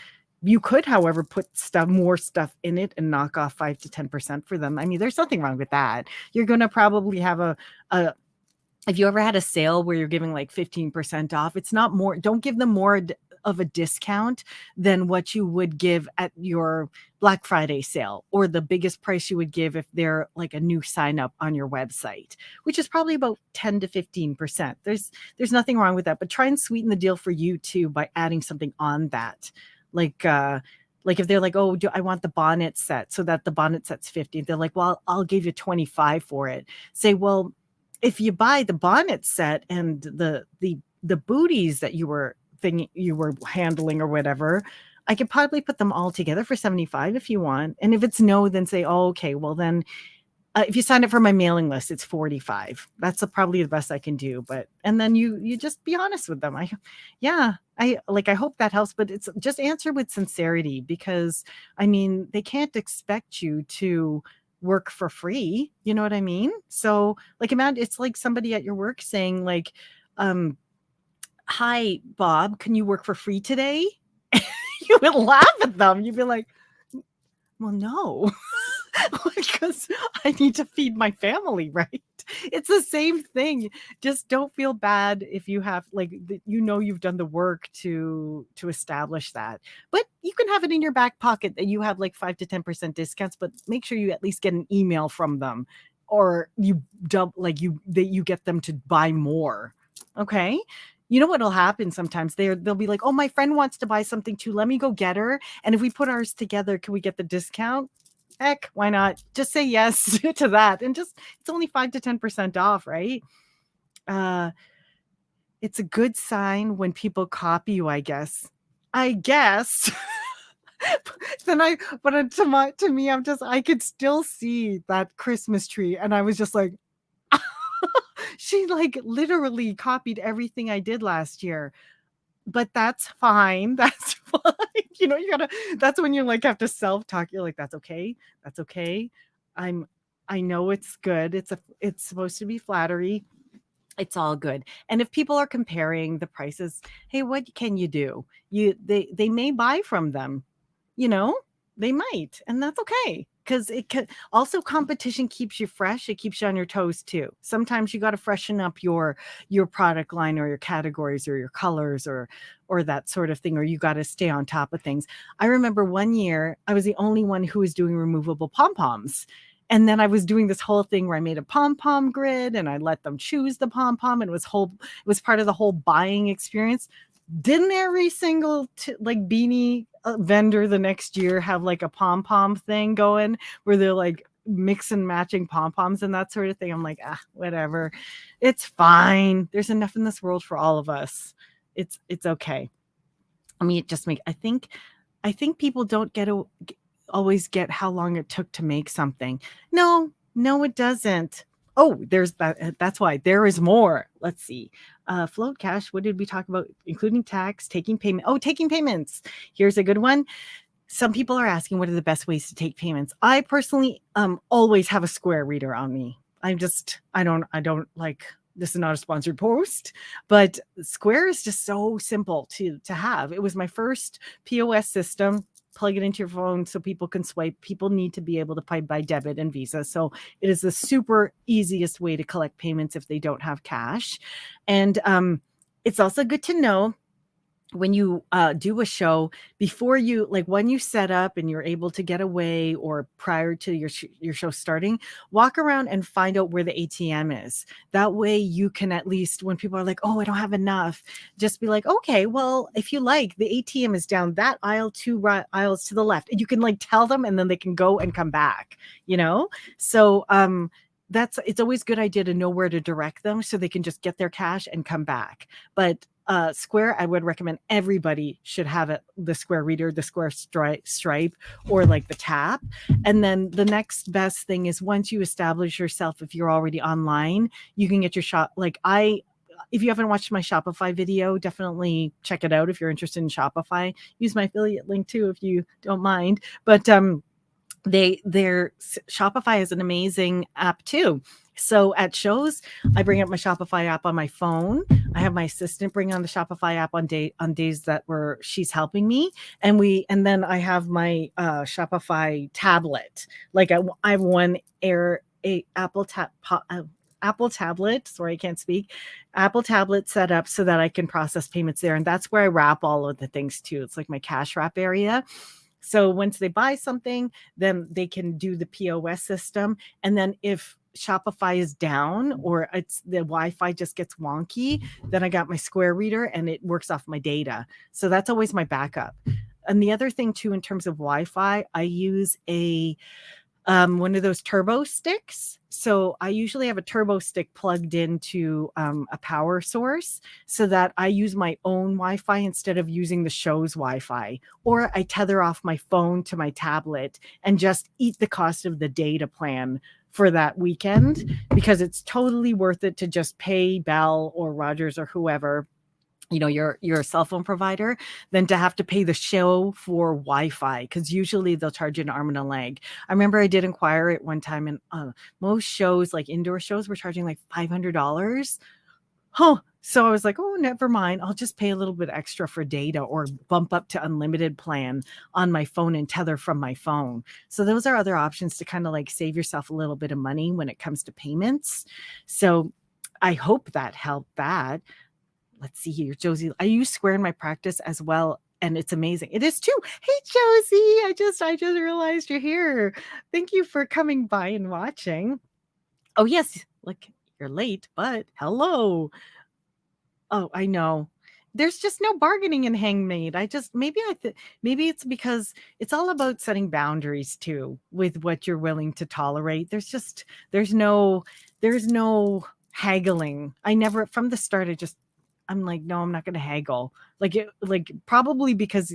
You could, however, put more stuff in it and knock off 5 to 10% for them. I mean, there's nothing wrong with that. You're going to probably have a if you ever had a sale where you're giving like 15% off, it's not more, don't give them more of a discount than what you would give at your Black Friday sale, or the biggest price you would give if they're like a new sign up on your website, which is probably about 10 to 15%. There's nothing wrong with that, but try and sweeten the deal for you too by adding something on that. Like if they're like, oh, I want the bonnet set, so that the bonnet set's 50. They're like, well, I'll give you 25 for it. Say, well, if you buy the bonnet set and the booties that you were handling or whatever, I could probably put them all together for 75 if you want. And if it's no, then say, oh, okay, well then if you sign up for my mailing list, it's 45. That's probably the best I can do. But, and then you just be honest with them. I hope that helps, but it's just answer with sincerity, because I mean, they can't expect you to work for free. You know what I mean? So like, imagine it's like somebody at your work saying like, hi, Bob, can you work for free today? You would laugh at them. You'd be like, well, no. Because I need to feed my family, right? It's the same thing. Just don't feel bad if you have you've done the work to establish that. But you can have it in your back pocket that you have like 5 to 10% discounts, but make sure you at least get an email from them, or you get them to buy more. Okay? You know what'll happen sometimes? They'll be like, oh, my friend wants to buy something too. Let me go get her. And if we put ours together, can we get the discount? Heck, why not? Just say yes to that. And it's only 5 to 10% off, right? It's a good sign when people copy you, I guess. Then to me, I could still see that Christmas tree. And I was just like, she like literally copied everything I did last year. But that's fine. That's fine. That's when you like have to self-talk. You're like, that's okay. That's okay. I know it's good. It's supposed to be flattery. It's all good. And if people are comparing the prices, hey, what can you do? They may buy from them, they might, and that's okay. Because it can also, competition keeps you fresh. It keeps you on your toes too. Sometimes you got to freshen up your product line or your categories or your colors or that sort of thing, or you got to stay on top of things. I remember one year I was the only one who was doing removable pom-poms. And then I was doing this whole thing where I made a pom-pom grid and I let them choose the pom-pom, and it was part of the whole buying experience. Didn't every single beanie vendor the next year have like a pom-pom thing going where they're like mix and matching pom-poms and that sort of thing? I'm like, whatever. It's fine. There's enough in this world for all of us. It's okay. I mean, I think people don't always get how long it took to make something. No, it doesn't. Oh, there's that. That's why there is more. Let's see. Float cash. What did we talk about? Including tax, taking payment. Oh, taking payments. Here's a good one. Some people are asking, what are the best ways to take payments? I personally always have a Square reader on me. I don't like, this is not a sponsored post, but Square is just so simple to have. It was my first POS system. Plug it into your phone so people can swipe. People need to be able to pay by debit and Visa. So it is the super easiest way to collect payments if they don't have cash. And it's also good to know when you do a show, before you, like when you set up and you're able to get away, or prior to your show starting, walk around and find out where the ATM is. That way you can, at least when people are like, oh, I don't have enough, just be like, okay, well, if you like, the ATM is down that aisle, 2 aisles to the left. And you can like tell them, and then they can go and come back, So it's always a good idea to know where to direct them so they can just get their cash and come back. But Square, I would recommend everybody should have it, the Square Reader, the Square Stripe, or like the Tap. And then the next best thing is once you establish yourself, if you're already online, you can get your shop. If you haven't watched my Shopify video, definitely check it out if you're interested in Shopify. Use my affiliate link too if you don't mind. But their Shopify is an amazing app too. So at shows, I bring up my Shopify app on my phone. I have my assistant bring on the Shopify app on days that where she's helping me, and then I have my Shopify tablet. Like I have one Apple tablet. Sorry, I can't speak. Apple tablet set up so that I can process payments there, and that's where I wrap all of the things too. It's like my cash wrap area. So once they buy something, then they can do the POS system. And then if Shopify is down or it's the Wi-Fi just gets wonky, then I got my Square Reader and it works off my data. So that's always my backup. And the other thing too, in terms of Wi-Fi, I use one of those turbo sticks. So I usually have a turbo stick plugged into a power source so that I use my own Wi-Fi instead of using the show's Wi-Fi. Or I tether off my phone to my tablet and just eat the cost of the data plan for that weekend, because it's totally worth it to just pay Bell or Rogers or whoever, your cell phone provider, than to have to pay the show for Wi-Fi, because usually they'll charge you an arm and a leg. I remember I did inquire at one time, and most shows, like indoor shows, were charging like $500. So I was like, oh, never mind. I'll just pay a little bit extra for data or bump up to unlimited plan on my phone and tether from my phone. So those are other options to kind of like save yourself a little bit of money when it comes to payments. So I hope that helped that. Let's see here, Josie. I use Square in my practice as well, and it's amazing. It is too. Hey, Josie, I just realized you're here. Thank you for coming by and watching. Oh yes, like you're late, but hello. Oh, I know. There's just no bargaining in handmade. Maybe it's because it's all about setting boundaries too with what you're willing to tolerate. There's no haggling. I never, from the start, I'm like, no, I'm not going to haggle. Probably because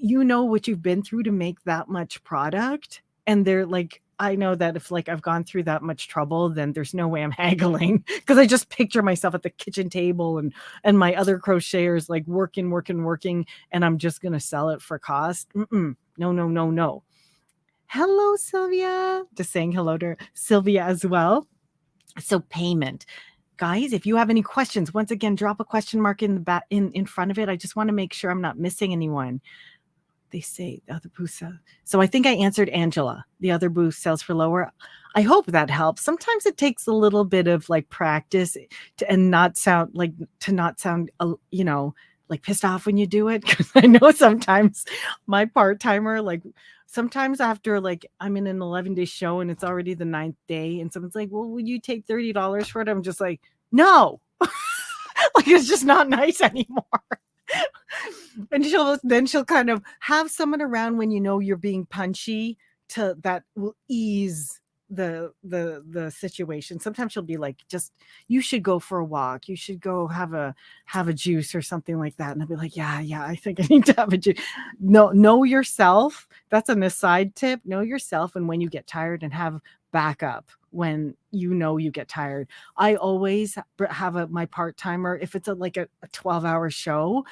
what you've been through to make that much product. And they're like, I know that if like I've gone through that much trouble, then there's no way I'm haggling, because I just picture myself at the kitchen table and my other crocheters like working, and I'm just going to sell it for cost. No. Hello, Sylvia. Just saying hello to Sylvia as well. So payment. Guys, if you have any questions, once again, drop a question mark in front of it. I just want to make sure I'm not missing anyone. They say the other booth. So I think I answered Angela. The other booth sells for lower. I hope that helps. Sometimes it takes a little bit of like practice to not sound like pissed off when you do it. Because I know sometimes my part-timer, like sometimes after like I'm in an 11-day show and it's already the 9th day and someone's like, well, would you take $30 for it? I'm just like, no. Like it's just not nice anymore. And she'll kind of have someone around when you're being punchy that will ease the situation. Sometimes she'll be like, just, you should go for a walk. You should go have a juice or something like that. And I'll be like, yeah, I think I need to have a juice. No, know yourself. That's an aside tip. Know yourself. And when you get tired, and have backup when you get tired. I always have my part-timer. If it's a 12-hour show,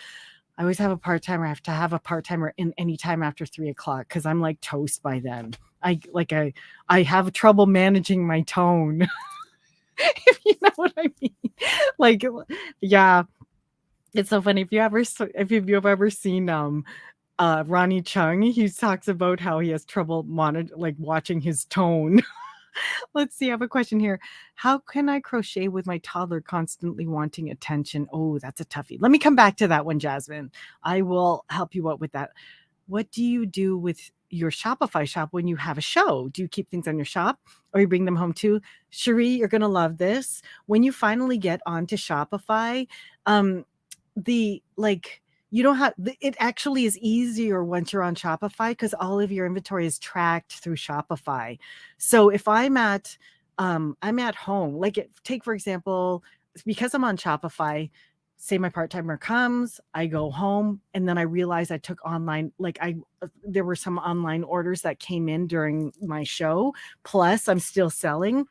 I always have a part-timer. I have to have a part-timer in any time after 3:00 because I'm like toast by then. I have trouble managing my tone. If you know what I mean. Like, yeah. It's so funny. If you've ever seen Ronnie Chung, he talks about how he has trouble watching his tone. Let's see. I have a question here. How can I crochet with my toddler constantly wanting attention? Oh, that's a toughie. Let me come back to that one, Jasmine. I will help you out with that. What do you do with your Shopify shop when you have a show? Do you keep things on your shop or you bring them home too? Cherie, you're going to love this. When you finally get onto Shopify, you don't have, it actually is easier once you're on Shopify because all of your inventory is tracked through Shopify. So if I'm at home, take for example, because I'm on Shopify, say my part-timer comes, I go home, and then I realize I took online, there were some online orders that came in during my show, plus I'm still selling.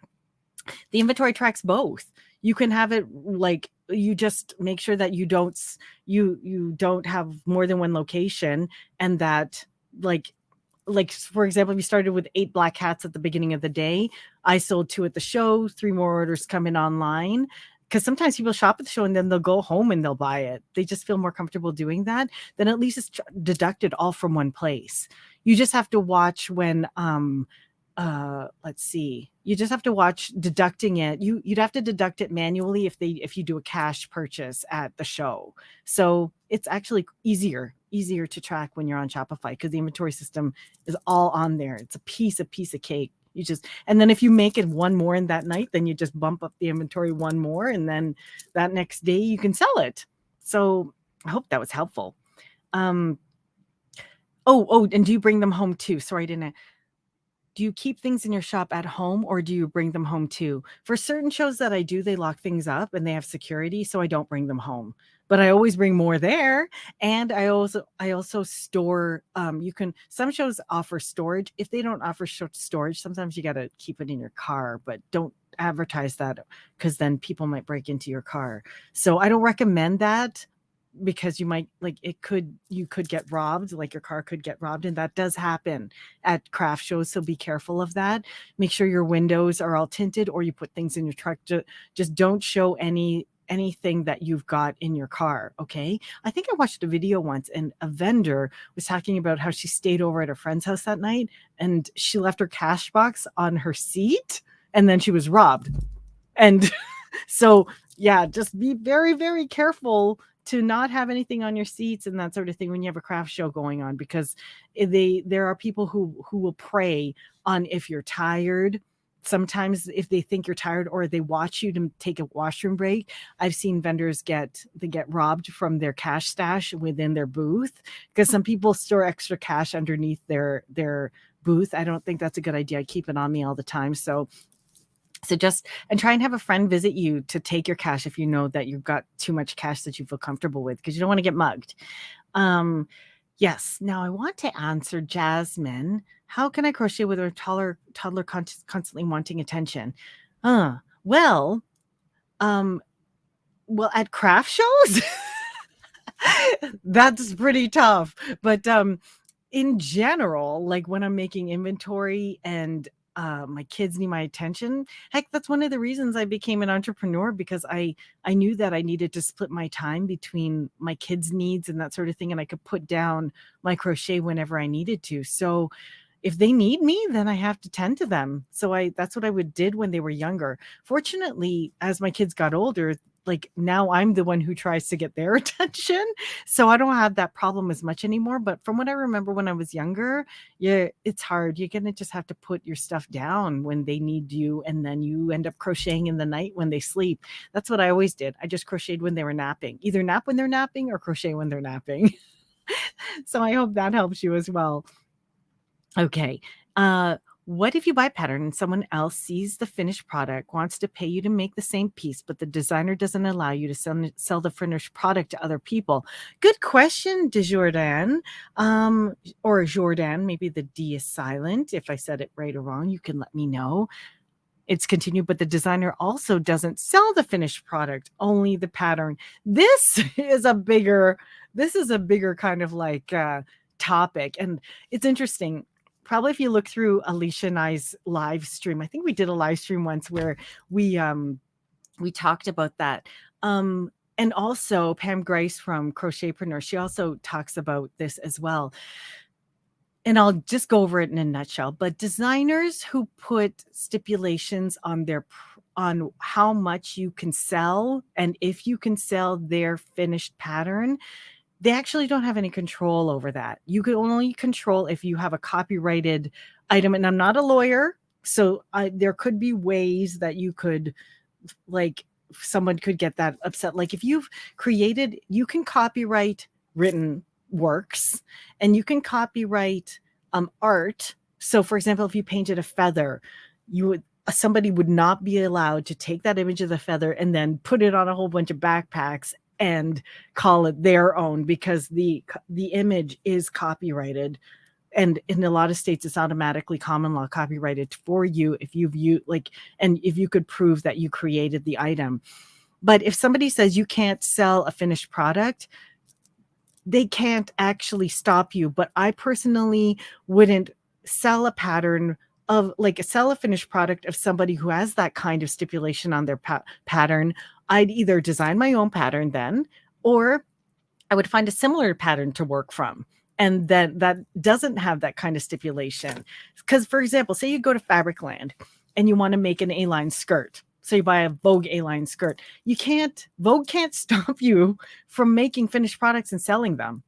The inventory tracks both. You can have it like, you just make sure that you don't have more than one location, and that like for example, if you started with 8 black hats at the beginning of the day, I sold 2 at the show, 3 more orders come in online. Because sometimes people shop at the show and then they'll go home and they'll buy it. They just feel more comfortable doing that. Then at least it's deducted all from one place. You just have to watch when, let's see. You just have to watch deducting it. You'd have to deduct it manually if you do a cash purchase at the show. So it's actually easier to track when you're on Shopify, because the inventory system is all on there. It's a piece of cake. And then if you make it one more in that night, then you just bump up the inventory one more, and then that next day you can sell it. So I hope that was helpful. And do you bring them home too? Sorry, do you keep things in your shop at home, or do you bring them home too? For certain shows that I do, they lock things up and they have security, so I don't bring them home. But I always bring more there. And I also store, some shows offer storage. If they don't offer storage, sometimes you got to keep it in your car, but don't advertise that, because then people might break into your car. So I don't recommend that, because you could get robbed, like your car could get robbed, and that does happen at craft shows. So be careful of that. Make sure your windows are all tinted, or you put things in your truck. Just don't show anything that you've got in your car. Okay. I think I watched a video once, and a vendor was talking about how she stayed over at her friend's house that night, and she left her cash box on her seat, and then she was robbed. And so, yeah, just be very, very careful to not have anything on your seats and that sort of thing when you have a craft show going on, because there are people who will prey on if you're tired. Sometimes if they think you're tired, or they watch you to take a washroom break. I've seen vendors get robbed from their cash stash within their booth, because some people store extra cash underneath their booth. I don't think that's a good idea. I keep it on me all the time. So just, and try and have a friend visit you to take your cash if you know that you've got too much cash that you feel comfortable with, because you don't want to get mugged. Yes. Now I want to answer Jasmine. How can I crochet with a toddler constantly wanting attention? Well, at craft shows, that's pretty tough. But in general, like when I'm making inventory and my kids need my attention. Heck, that's one of the reasons I became an entrepreneur, because I knew that I needed to split my time between my kids' needs and that sort of thing, and I could put down my crochet whenever I needed to. So if they need me, then I have to tend to them. So that's what I did when they were younger. Fortunately, as my kids got older, like now I'm the one who tries to get their attention. So I don't have that problem as much anymore. But from what I remember when I was younger, yeah, it's hard. You're going to just have to put your stuff down when they need you. And then you end up crocheting in the night when they sleep. That's what I always did. I just crocheted when they were napping. Either nap when they're napping or crochet when they're napping. So I hope that helps you as well. Okay. What if you buy a pattern and someone else sees the finished product, wants to pay you to make the same piece, but the designer doesn't allow you to sell the finished product to other people? Good question, Desjardins. Or Jordan, maybe the D is silent. If I said it right or wrong, you can let me know. It's continued, but the designer also doesn't sell the finished product, only the pattern. This is a bigger kind of like topic. And it's interesting. Probably if you look through Alicia and I's live stream, I think we did a live stream once where we talked about that. And also Pam Grace from Crochetpreneur, she also talks about this as well. And I'll just go over it in a nutshell. But designers who put stipulations on how much you can sell, and if you can sell their finished pattern, they actually don't have any control over that. You can only control if you have a copyrighted item. And I'm not a lawyer, so there could be ways that you could, like, someone could get that upset. Like if you've created, you can copyright written works, and you can copyright art. So for example, if you painted a feather, somebody would not be allowed to take that image of the feather and then put it on a whole bunch of backpacks and call it their own, because the image is copyrighted. And in a lot of states, it's automatically common law copyrighted for you if and if you could prove that you created the item. But if somebody says you can't sell a finished product, they can't actually stop you. But I personally wouldn't sell a pattern of sell a finished product of somebody who has that kind of stipulation on their pattern. I'd either design my own pattern then, or I would find a similar pattern to work from. And then that doesn't have that kind of stipulation. Because, for example, say you go to Fabricland and you want to make an A-line skirt. So you buy a Vogue A-line skirt. Vogue can't stop you from making finished products and selling them.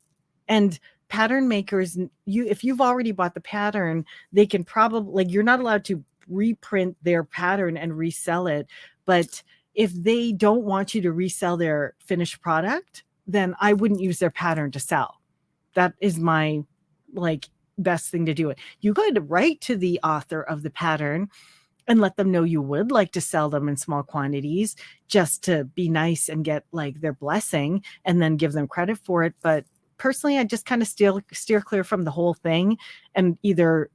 And pattern makers, if you've already bought the pattern, they can probably, you're not allowed to reprint their pattern and resell it. But if they don't want you to resell their finished product, then I wouldn't use their pattern to sell. That is my best thing to do. It. You could write to the author of the pattern and let them know you would like to sell them in small quantities, just to be nice and get their blessing, and then give them credit for it. But personally, I just kind of steer clear from the whole thing, and either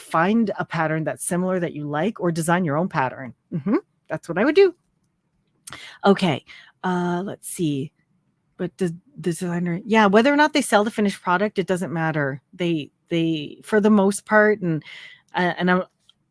find a pattern that's similar that you like, or design your own pattern. That's what I would do. Okay, let's see. But the designer, whether or not they sell the finished product, it doesn't matter. They for the most part, and I'm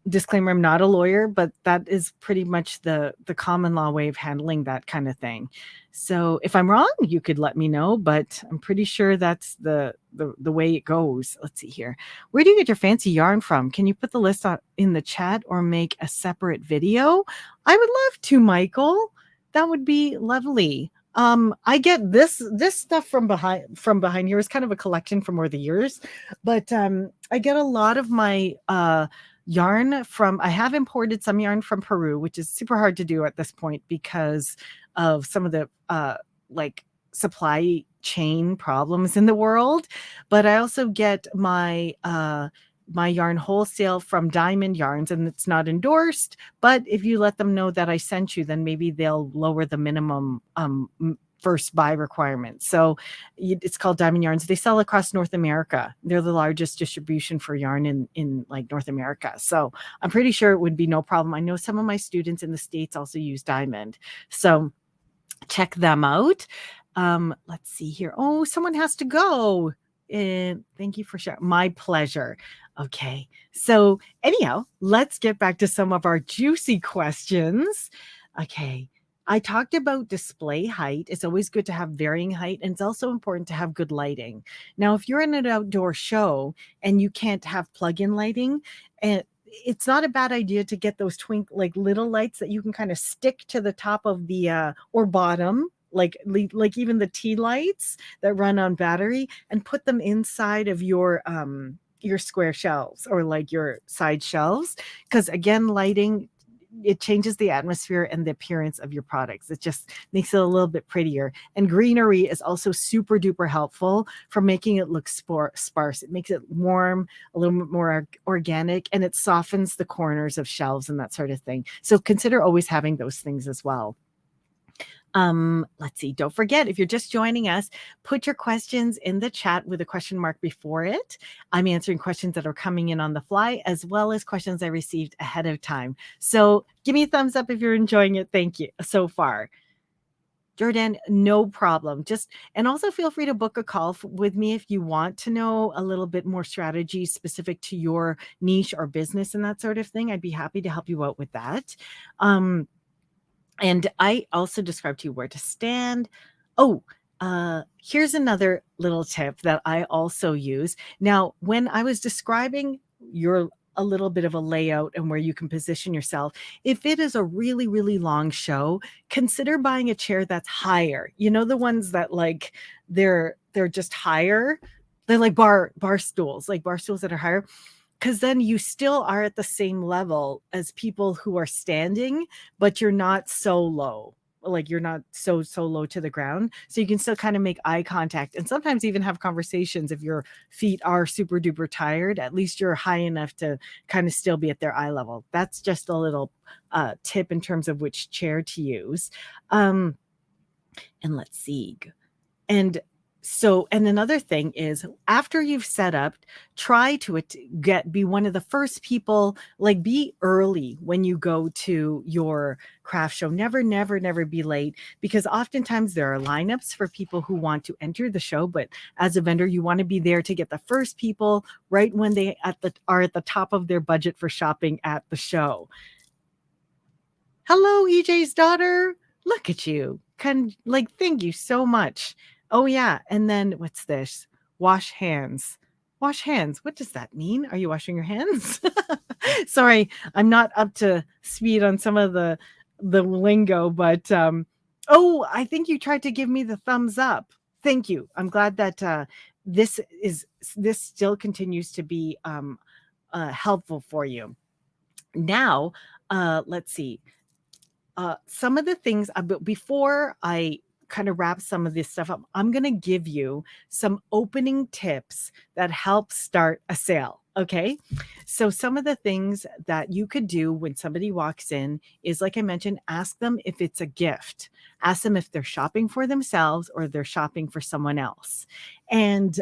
disclaimer, I'm not a lawyer, but that is pretty much the common law way of handling that kind of thing. So if I'm wrong, you could let me know, but I'm pretty sure that's the way it goes. Let's see here. Where do you get your fancy yarn from? Can you put the list in the chat or make a separate video? I would love to, Michael. That would be lovely. I get this stuff from behind here. Is kind of a collection from over the years, but I get a lot of my yarn from, I have imported some yarn from Peru, which is super hard to do at this point because of some of the supply chain problems in the world. But I also get my my yarn wholesale from Diamond Yarns, and it's not endorsed, but if you let them know that I sent you, then maybe they'll lower the minimum first buy requirement. So it's called Diamond Yarns. They sell across North America. They're the largest distribution for yarn in North America. So I'm pretty sure it would be no problem. I know some of my students in the States also use Diamond. So check them out. Let's see here. Oh, someone has to go. Thank you for sharing. My pleasure. Okay. So anyhow, let's get back to some of our juicy questions. Okay. I talked about display height. It's always good to have varying height, and it's also important to have good lighting. Now, if you're in an outdoor show and you can't have plug-in lighting, and it's not a bad idea to get those little lights that you can kind of stick to the top of the or bottom, like even the tea lights that run on battery, and put them inside of your square shelves or your side shelves, because again, lighting, it changes the atmosphere and the appearance of your products. It just makes it a little bit prettier. And greenery is also super duper helpful for making it look sparse. It makes it warm, a little bit more organic, and it softens the corners of shelves and that sort of thing. So consider always having those things as well. Let's see. Don't forget, if you're just joining us, put your questions in the chat with a question mark before it. I'm answering questions that are coming in on the fly, as well as questions I received ahead of time. So give me a thumbs up if you're enjoying it. Thank you so far. Jordan, no problem. And also feel free to book a call with me if you want to know a little bit more strategy specific to your niche or business and that sort of thing. I'd be happy to help you out with that. And I also described to you where to stand. Oh, here's another little tip that I also use. Now, when I was describing a little bit of a layout and where you can position yourself, if it is a really, really long show, consider buying a chair that's higher. You know, the ones that they're just higher. They're like bar stools that are higher. Because then you still are at the same level as people who are standing, but you're not so low. You're not so low to the ground. So you can still kind of make eye contact and sometimes even have conversations. If your feet are super duper tired, at least you're high enough to kind of still be at their eye level. That's just a little tip in terms of which chair to use. And let's see. And another thing is, after you've set up, try to be one of the first people, like be early when you go to your craft show. Never, never, never be late, because oftentimes there are lineups for people who want to enter the show. But as a vendor, you want to be there to get the first people right when they are at the top of their budget for shopping at the show. Hello, EJ's daughter. Look at you. Thank you so much. Oh, yeah. And then what's this? Wash hands. Wash hands. What does that mean? Are you washing your hands? Sorry, I'm not up to speed on some of the lingo, but I think you tried to give me the thumbs up. Thank you. I'm glad that this still continues to be helpful for you. Now, let's see. Some of the things before I kind of wrap some of this stuff up, I'm going to give you some opening tips that help start a sale. Okay. So some of the things that you could do when somebody walks in is, like I mentioned, ask them if it's a gift. Ask them if they're shopping for themselves or they're shopping for someone else. And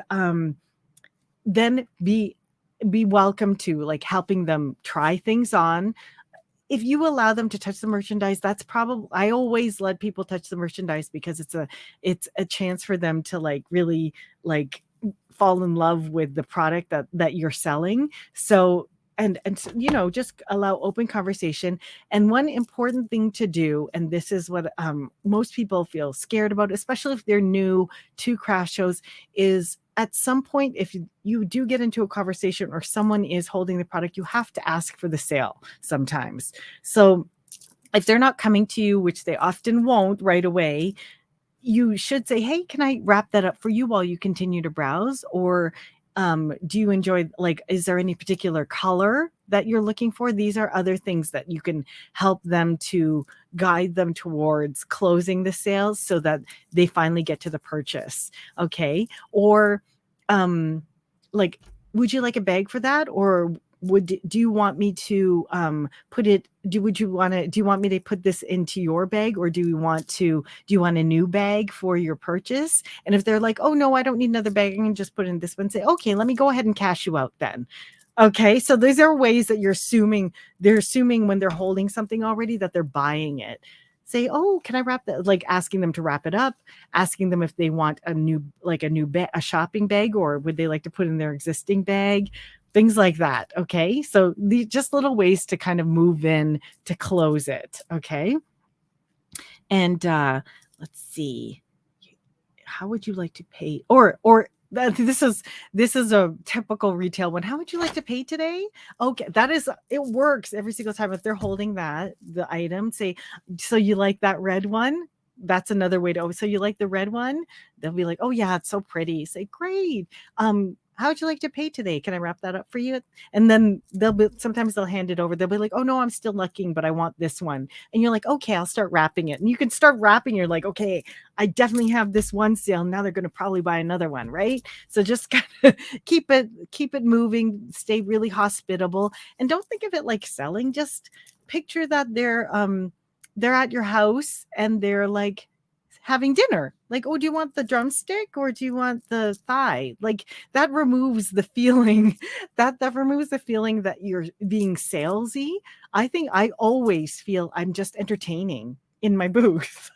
then be welcome to like helping them try things on. If you allow them to touch the merchandise, that's probably, I always let people touch the merchandise because it's a chance for them to like really like fall in love with the product that you're selling. So, and just allow open conversation. And one important thing to do, and this is what most people feel scared about, especially if they're new to craft shows, is at some point, if you do get into a conversation or someone is holding the product, you have to ask for the sale sometimes. So if they're not coming to you, which they often won't right away, you should say, hey, can I wrap that up for you while you continue to browse? Or do you enjoy, like, is there any particular color that you're looking for? These are other things that you can help them to guide them towards closing the sales so that they finally get to the purchase. Okay. Or like, would you like a bag for that? Or do you want me to do you want me to put this into your bag, or do you want a new bag for your purchase? And if they're like, oh no, I don't need another bag, I can just put in this one, say, okay, let me go ahead and cash you out then. Okay, so these are ways that they're assuming when they're holding something already that they're buying it. Say, oh, can I wrap that? Like asking them to wrap it up, asking them if they want a shopping bag, or would they like to put in their existing bag, things like that. Okay, so just little ways to kind of move in to close it. Okay, and let's see, how would you like to pay? Or this is a typical retail one. How would you like to pay today? Okay, it works every single time. If they're holding the item, say, so you like that red one? That's another way to, so you like the red one? They'll be like, oh yeah, it's so pretty. Say, great. How would you like to pay today? Can I wrap that up for you? And then sometimes they'll hand it over. They'll be like, oh no, I'm still looking, but I want this one. And you're like, okay, I'll start wrapping it. And you can start wrapping. You're like, okay, I definitely have this one sale. Now they're going to probably buy another one, right? So just kind of keep it moving, stay really hospitable, and don't think of it like selling. Just picture that they're at your house and they're like having dinner. Like, oh, do you want the drumstick or do you want the thigh? Like that removes the feeling that removes the feeling that you're being salesy. I think I always feel I'm just entertaining in my booth,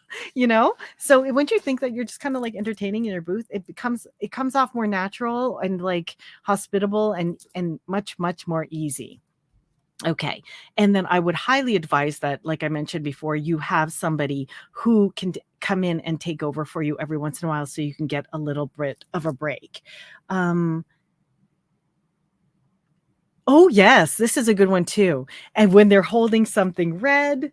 So once you think that you're just kind of like entertaining in your booth, it comes off more natural and like hospitable and much, much more easy. Okay. And then I would highly advise that, like I mentioned before, you have somebody who can come in and take over for you every once in a while so you can get a little bit of a break. Oh, yes, this is a good one too. And when they're holding something red,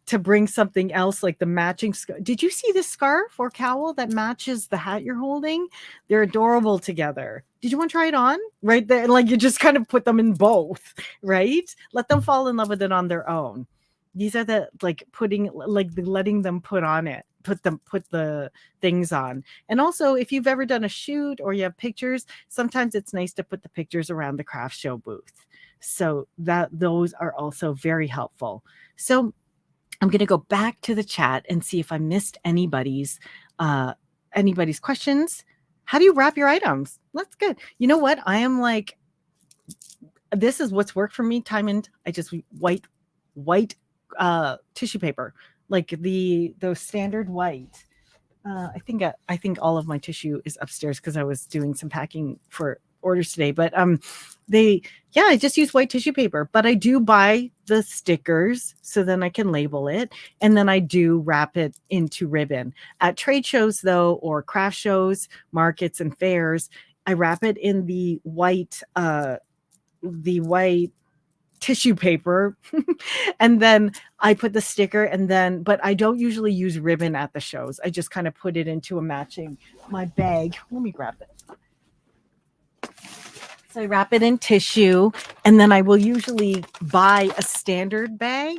to bring something else like the matching scarf. Did you see this scarf or cowl that matches the hat you're holding? They're adorable together. Did you want to try it on? Right there, like you just kind of put them in both, right? Let them fall in love with it on their own. These are the letting them put the things on. And also, if you've ever done a shoot or you have pictures, sometimes it's nice to put the pictures around the craft show booth. So those are also very helpful. So I'm going to go back to the chat and see if I missed anybody's questions. How do you wrap your items? That's good. You know what? I am like, this is what's worked for me time and I just white tissue paper, like those standard white. I think all of my tissue is upstairs because I was doing some packing for orders today. But I just use white tissue paper. But I do buy the stickers so then I can label it, and then I do wrap it into ribbon. At trade shows though, or craft shows, markets, and fairs, I wrap it in the white tissue paper and then I put the sticker but I don't usually use ribbon at the shows. I just kind of put it into a matching my bag. Let me grab it. So I wrap it in tissue and then I will usually buy a standard bag.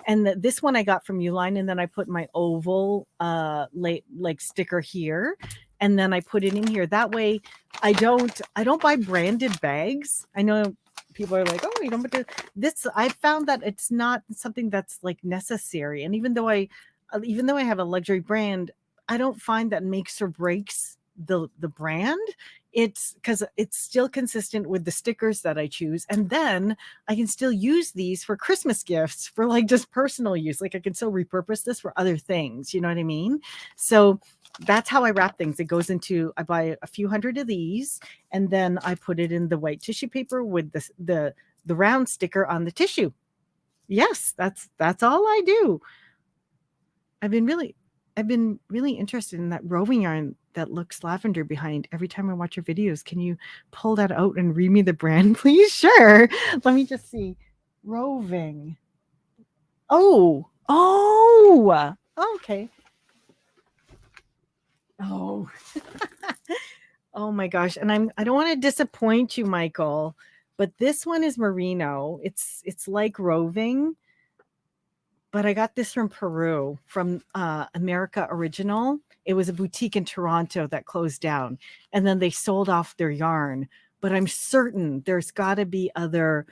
And this one I got from Uline, and then I put my oval like sticker here. And then I put it in here. That way I don't buy branded bags. I know people are like, oh, you don't put this. I found that it's not something that's like necessary. And even though I have a luxury brand, I don't find that makes or breaks the brand. It's because it's still consistent with the stickers that I choose. And then I can still use these for Christmas gifts, for like just personal use. Like I can still repurpose this for other things. You know what I mean? So that's how I wrap things. It goes into, I buy a few hundred of these and then I put it in the white tissue paper with the round sticker on the tissue. Yes, that's all I do. I've been really interested in that roving yarn that looks lavender behind. Every time I watch your videos, can you pull that out and read me the brand, please? Sure. Let me just see. Roving. Oh, okay. Oh, oh my gosh. And I don't want to disappoint you, Michael, but this one is merino. It's like roving, but I got this from Peru, from America Original. It was a boutique in Toronto that closed down, and then they sold off their yarn. But I'm certain there's got to be other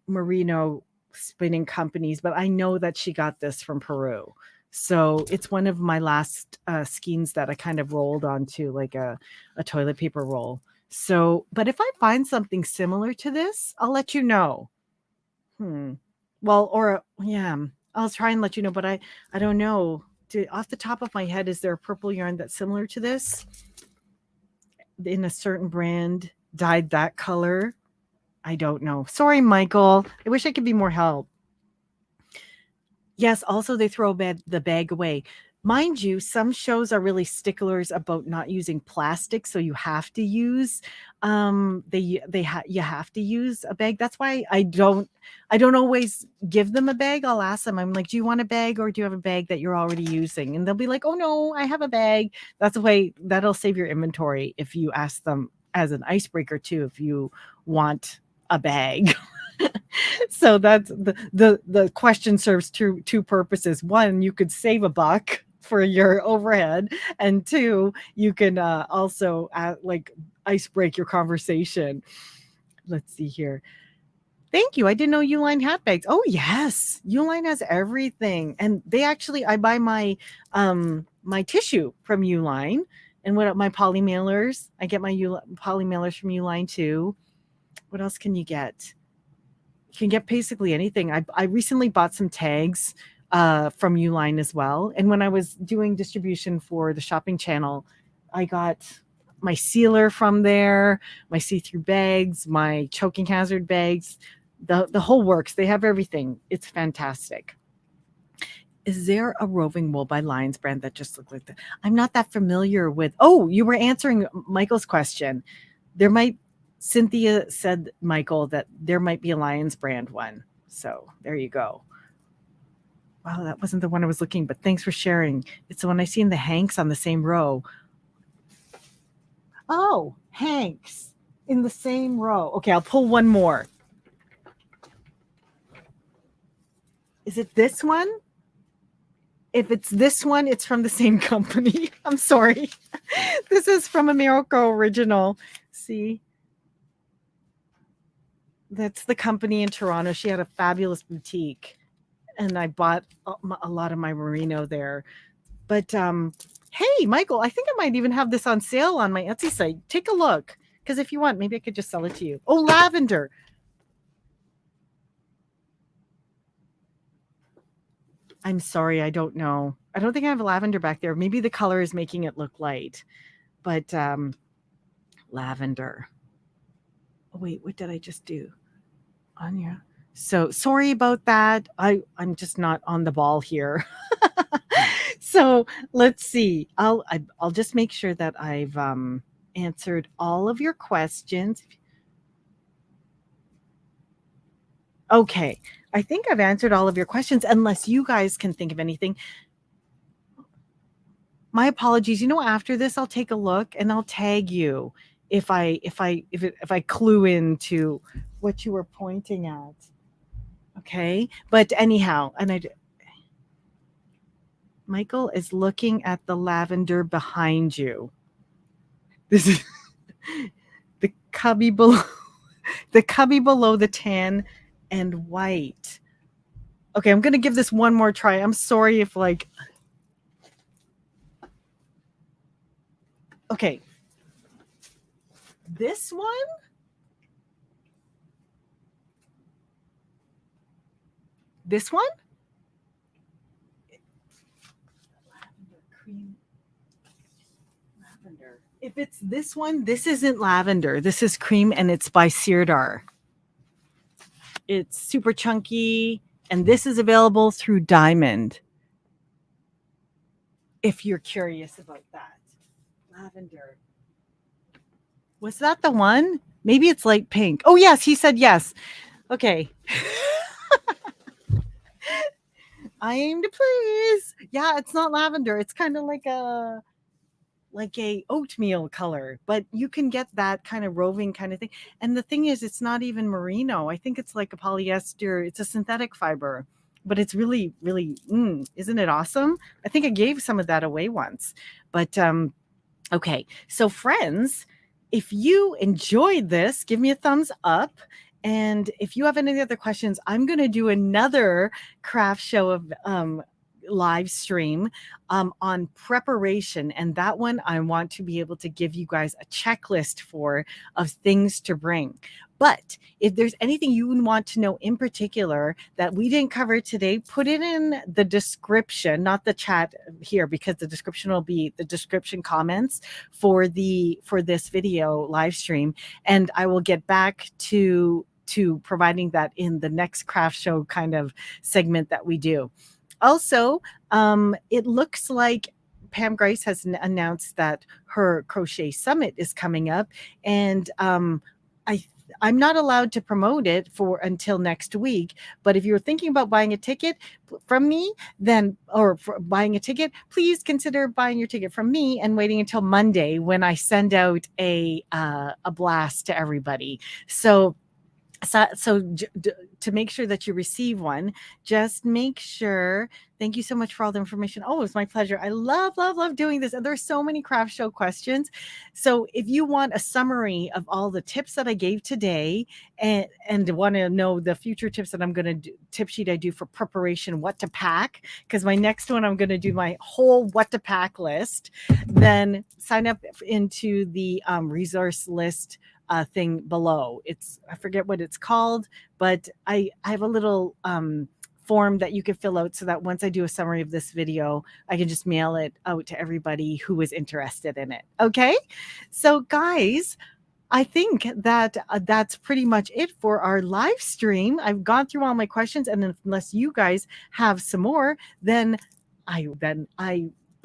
merino spinning companies, but I know that she got this from Peru. So it's one of my last skeins that I kind of rolled onto, like a toilet paper roll. So, but if I find something similar to this, I'll let you know. Well, or yeah, I'll try and let you know, but I don't know. Off the top of my head, is there a purple yarn that's similar to this in a certain brand dyed that color? I don't know. Sorry, Michael. I wish I could be more help. Yes, also they throw the bag away. Mind you, some shows are really sticklers about not using plastic, so you have to use you have to use a bag. That's why I don't always give them a bag. I'll ask them. I'm like, "Do you want a bag, or do you have a bag that you're already using?" And they'll be like, "Oh no, I have a bag." That's the way that'll save your inventory if you ask them as an icebreaker too, if you want a bag. So that's the question serves two purposes. One, you could save $1 for your overhead, and two, you can also like ice break your conversation. Let's see here. Thank you. I didn't know Uline had bags. Oh yes, Uline has everything, and they actually, I buy my my tissue from Uline, and what my poly mailers. I get my poly mailers from Uline too. What else can you get? You can get basically anything. I recently bought some tags from Uline as well. And when I was doing distribution for the shopping channel, I got my sealer from there, my see-through bags, my choking hazard bags, the whole works. They have everything. It's fantastic. Is there a roving wool by Lions brand that just looked like that? I'm not that familiar with. Oh, you were answering Michael's question. Cynthia said, Michael, that there might be a Lions brand one. So there you go. Wow, that wasn't the one I was looking, but thanks for sharing. It's the one I see in the Hanks on the same row. Oh, Hanks in the same row. Okay, I'll pull one more. Is it this one? If it's this one, it's from the same company. I'm sorry. This is from America Original. See? That's the company in Toronto. She had a fabulous boutique. and I bought a lot of my merino there. But hey, Michael, I think I might even have this on sale on my Etsy site. Take a look, because if you want, maybe I could just sell it to you. Oh, lavender. I'm sorry, I don't know. I don't think I have lavender back there. Maybe the color is making it look light. But lavender. Oh, wait, what did I just do? Anya. So sorry about that. I'm just not on the ball here. So let's see. I'll just make sure that I've answered all of your questions. Okay. I think I've answered all of your questions, unless you guys can think of anything. My apologies. After this, I'll take a look and I'll tag you if I clue into what you were pointing at. Okay. But anyhow, Michael is looking at the lavender behind you. This is the cubby below the tan and white. Okay, I'm going to give this one more try. I'm sorry if okay. This one? This one? Lavender, cream. Lavender. If it's this one, this isn't lavender. This is cream, and it's by Sirdar. It's super chunky, and this is available through Diamond. If you're curious about that. Lavender. Was that the one? Maybe it's light pink. Oh, yes, he said yes. Okay. I aim to please. Yeah, it's not lavender. It's kind of like a oatmeal color, but you can get that kind of roving kind of thing. And the thing is, it's not even merino. I think it's like a polyester. It's a synthetic fiber, but it's really, really, isn't it awesome? I think I gave some of that away once. But okay, so friends, if you enjoyed this, give me a thumbs up. And if you have any other questions, I'm going to do another craft show of live stream on preparation, and that one I want to be able to give you guys a checklist of things to bring. But if there's anything you would want to know in particular that we didn't cover today, put it in the description, not the chat here, because the description will be the description comments for this video live stream, and I will get back to providing that in the next craft show kind of segment that we do. Also, it looks like Pam Grice has announced that her crochet summit is coming up, and I'm not allowed to promote it until next week. But if you're thinking about buying a ticket from me, buying a ticket, please consider buying your ticket from me and waiting until Monday when I send out a blast to everybody. So to make sure that you receive one, just make sure. Thank you so much for all the information. Oh, it's my pleasure. I love doing this. And there's so many craft show questions. So if you want a summary of all the tips that I gave today and want to know the future tips that I'm going to do, tip sheet I do for preparation, what to pack, because my next one, I'm going to do my whole what to pack list, then sign up into the resource list thing below. I forget what it's called, but I have a little form that you can fill out so that once I do a summary of this video, I can just mail it out to everybody who is interested in it. Okay. So guys, I think that that's pretty much it for our live stream. I've gone through all my questions, and unless you guys have some more, then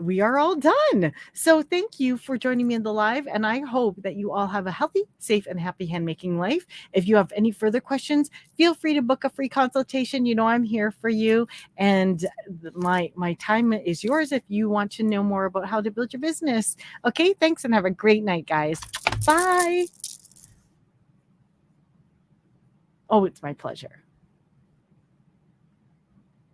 we are all done. So thank you for joining me in the live, and I hope that you all have a healthy, safe, and happy handmaking life. If you have any further questions, feel free to book a free consultation. You know I'm here for you, and my time is yours if you want to know more about how to build your business. Okay, thanks, and have a great night, guys. Bye. Oh, it's my pleasure.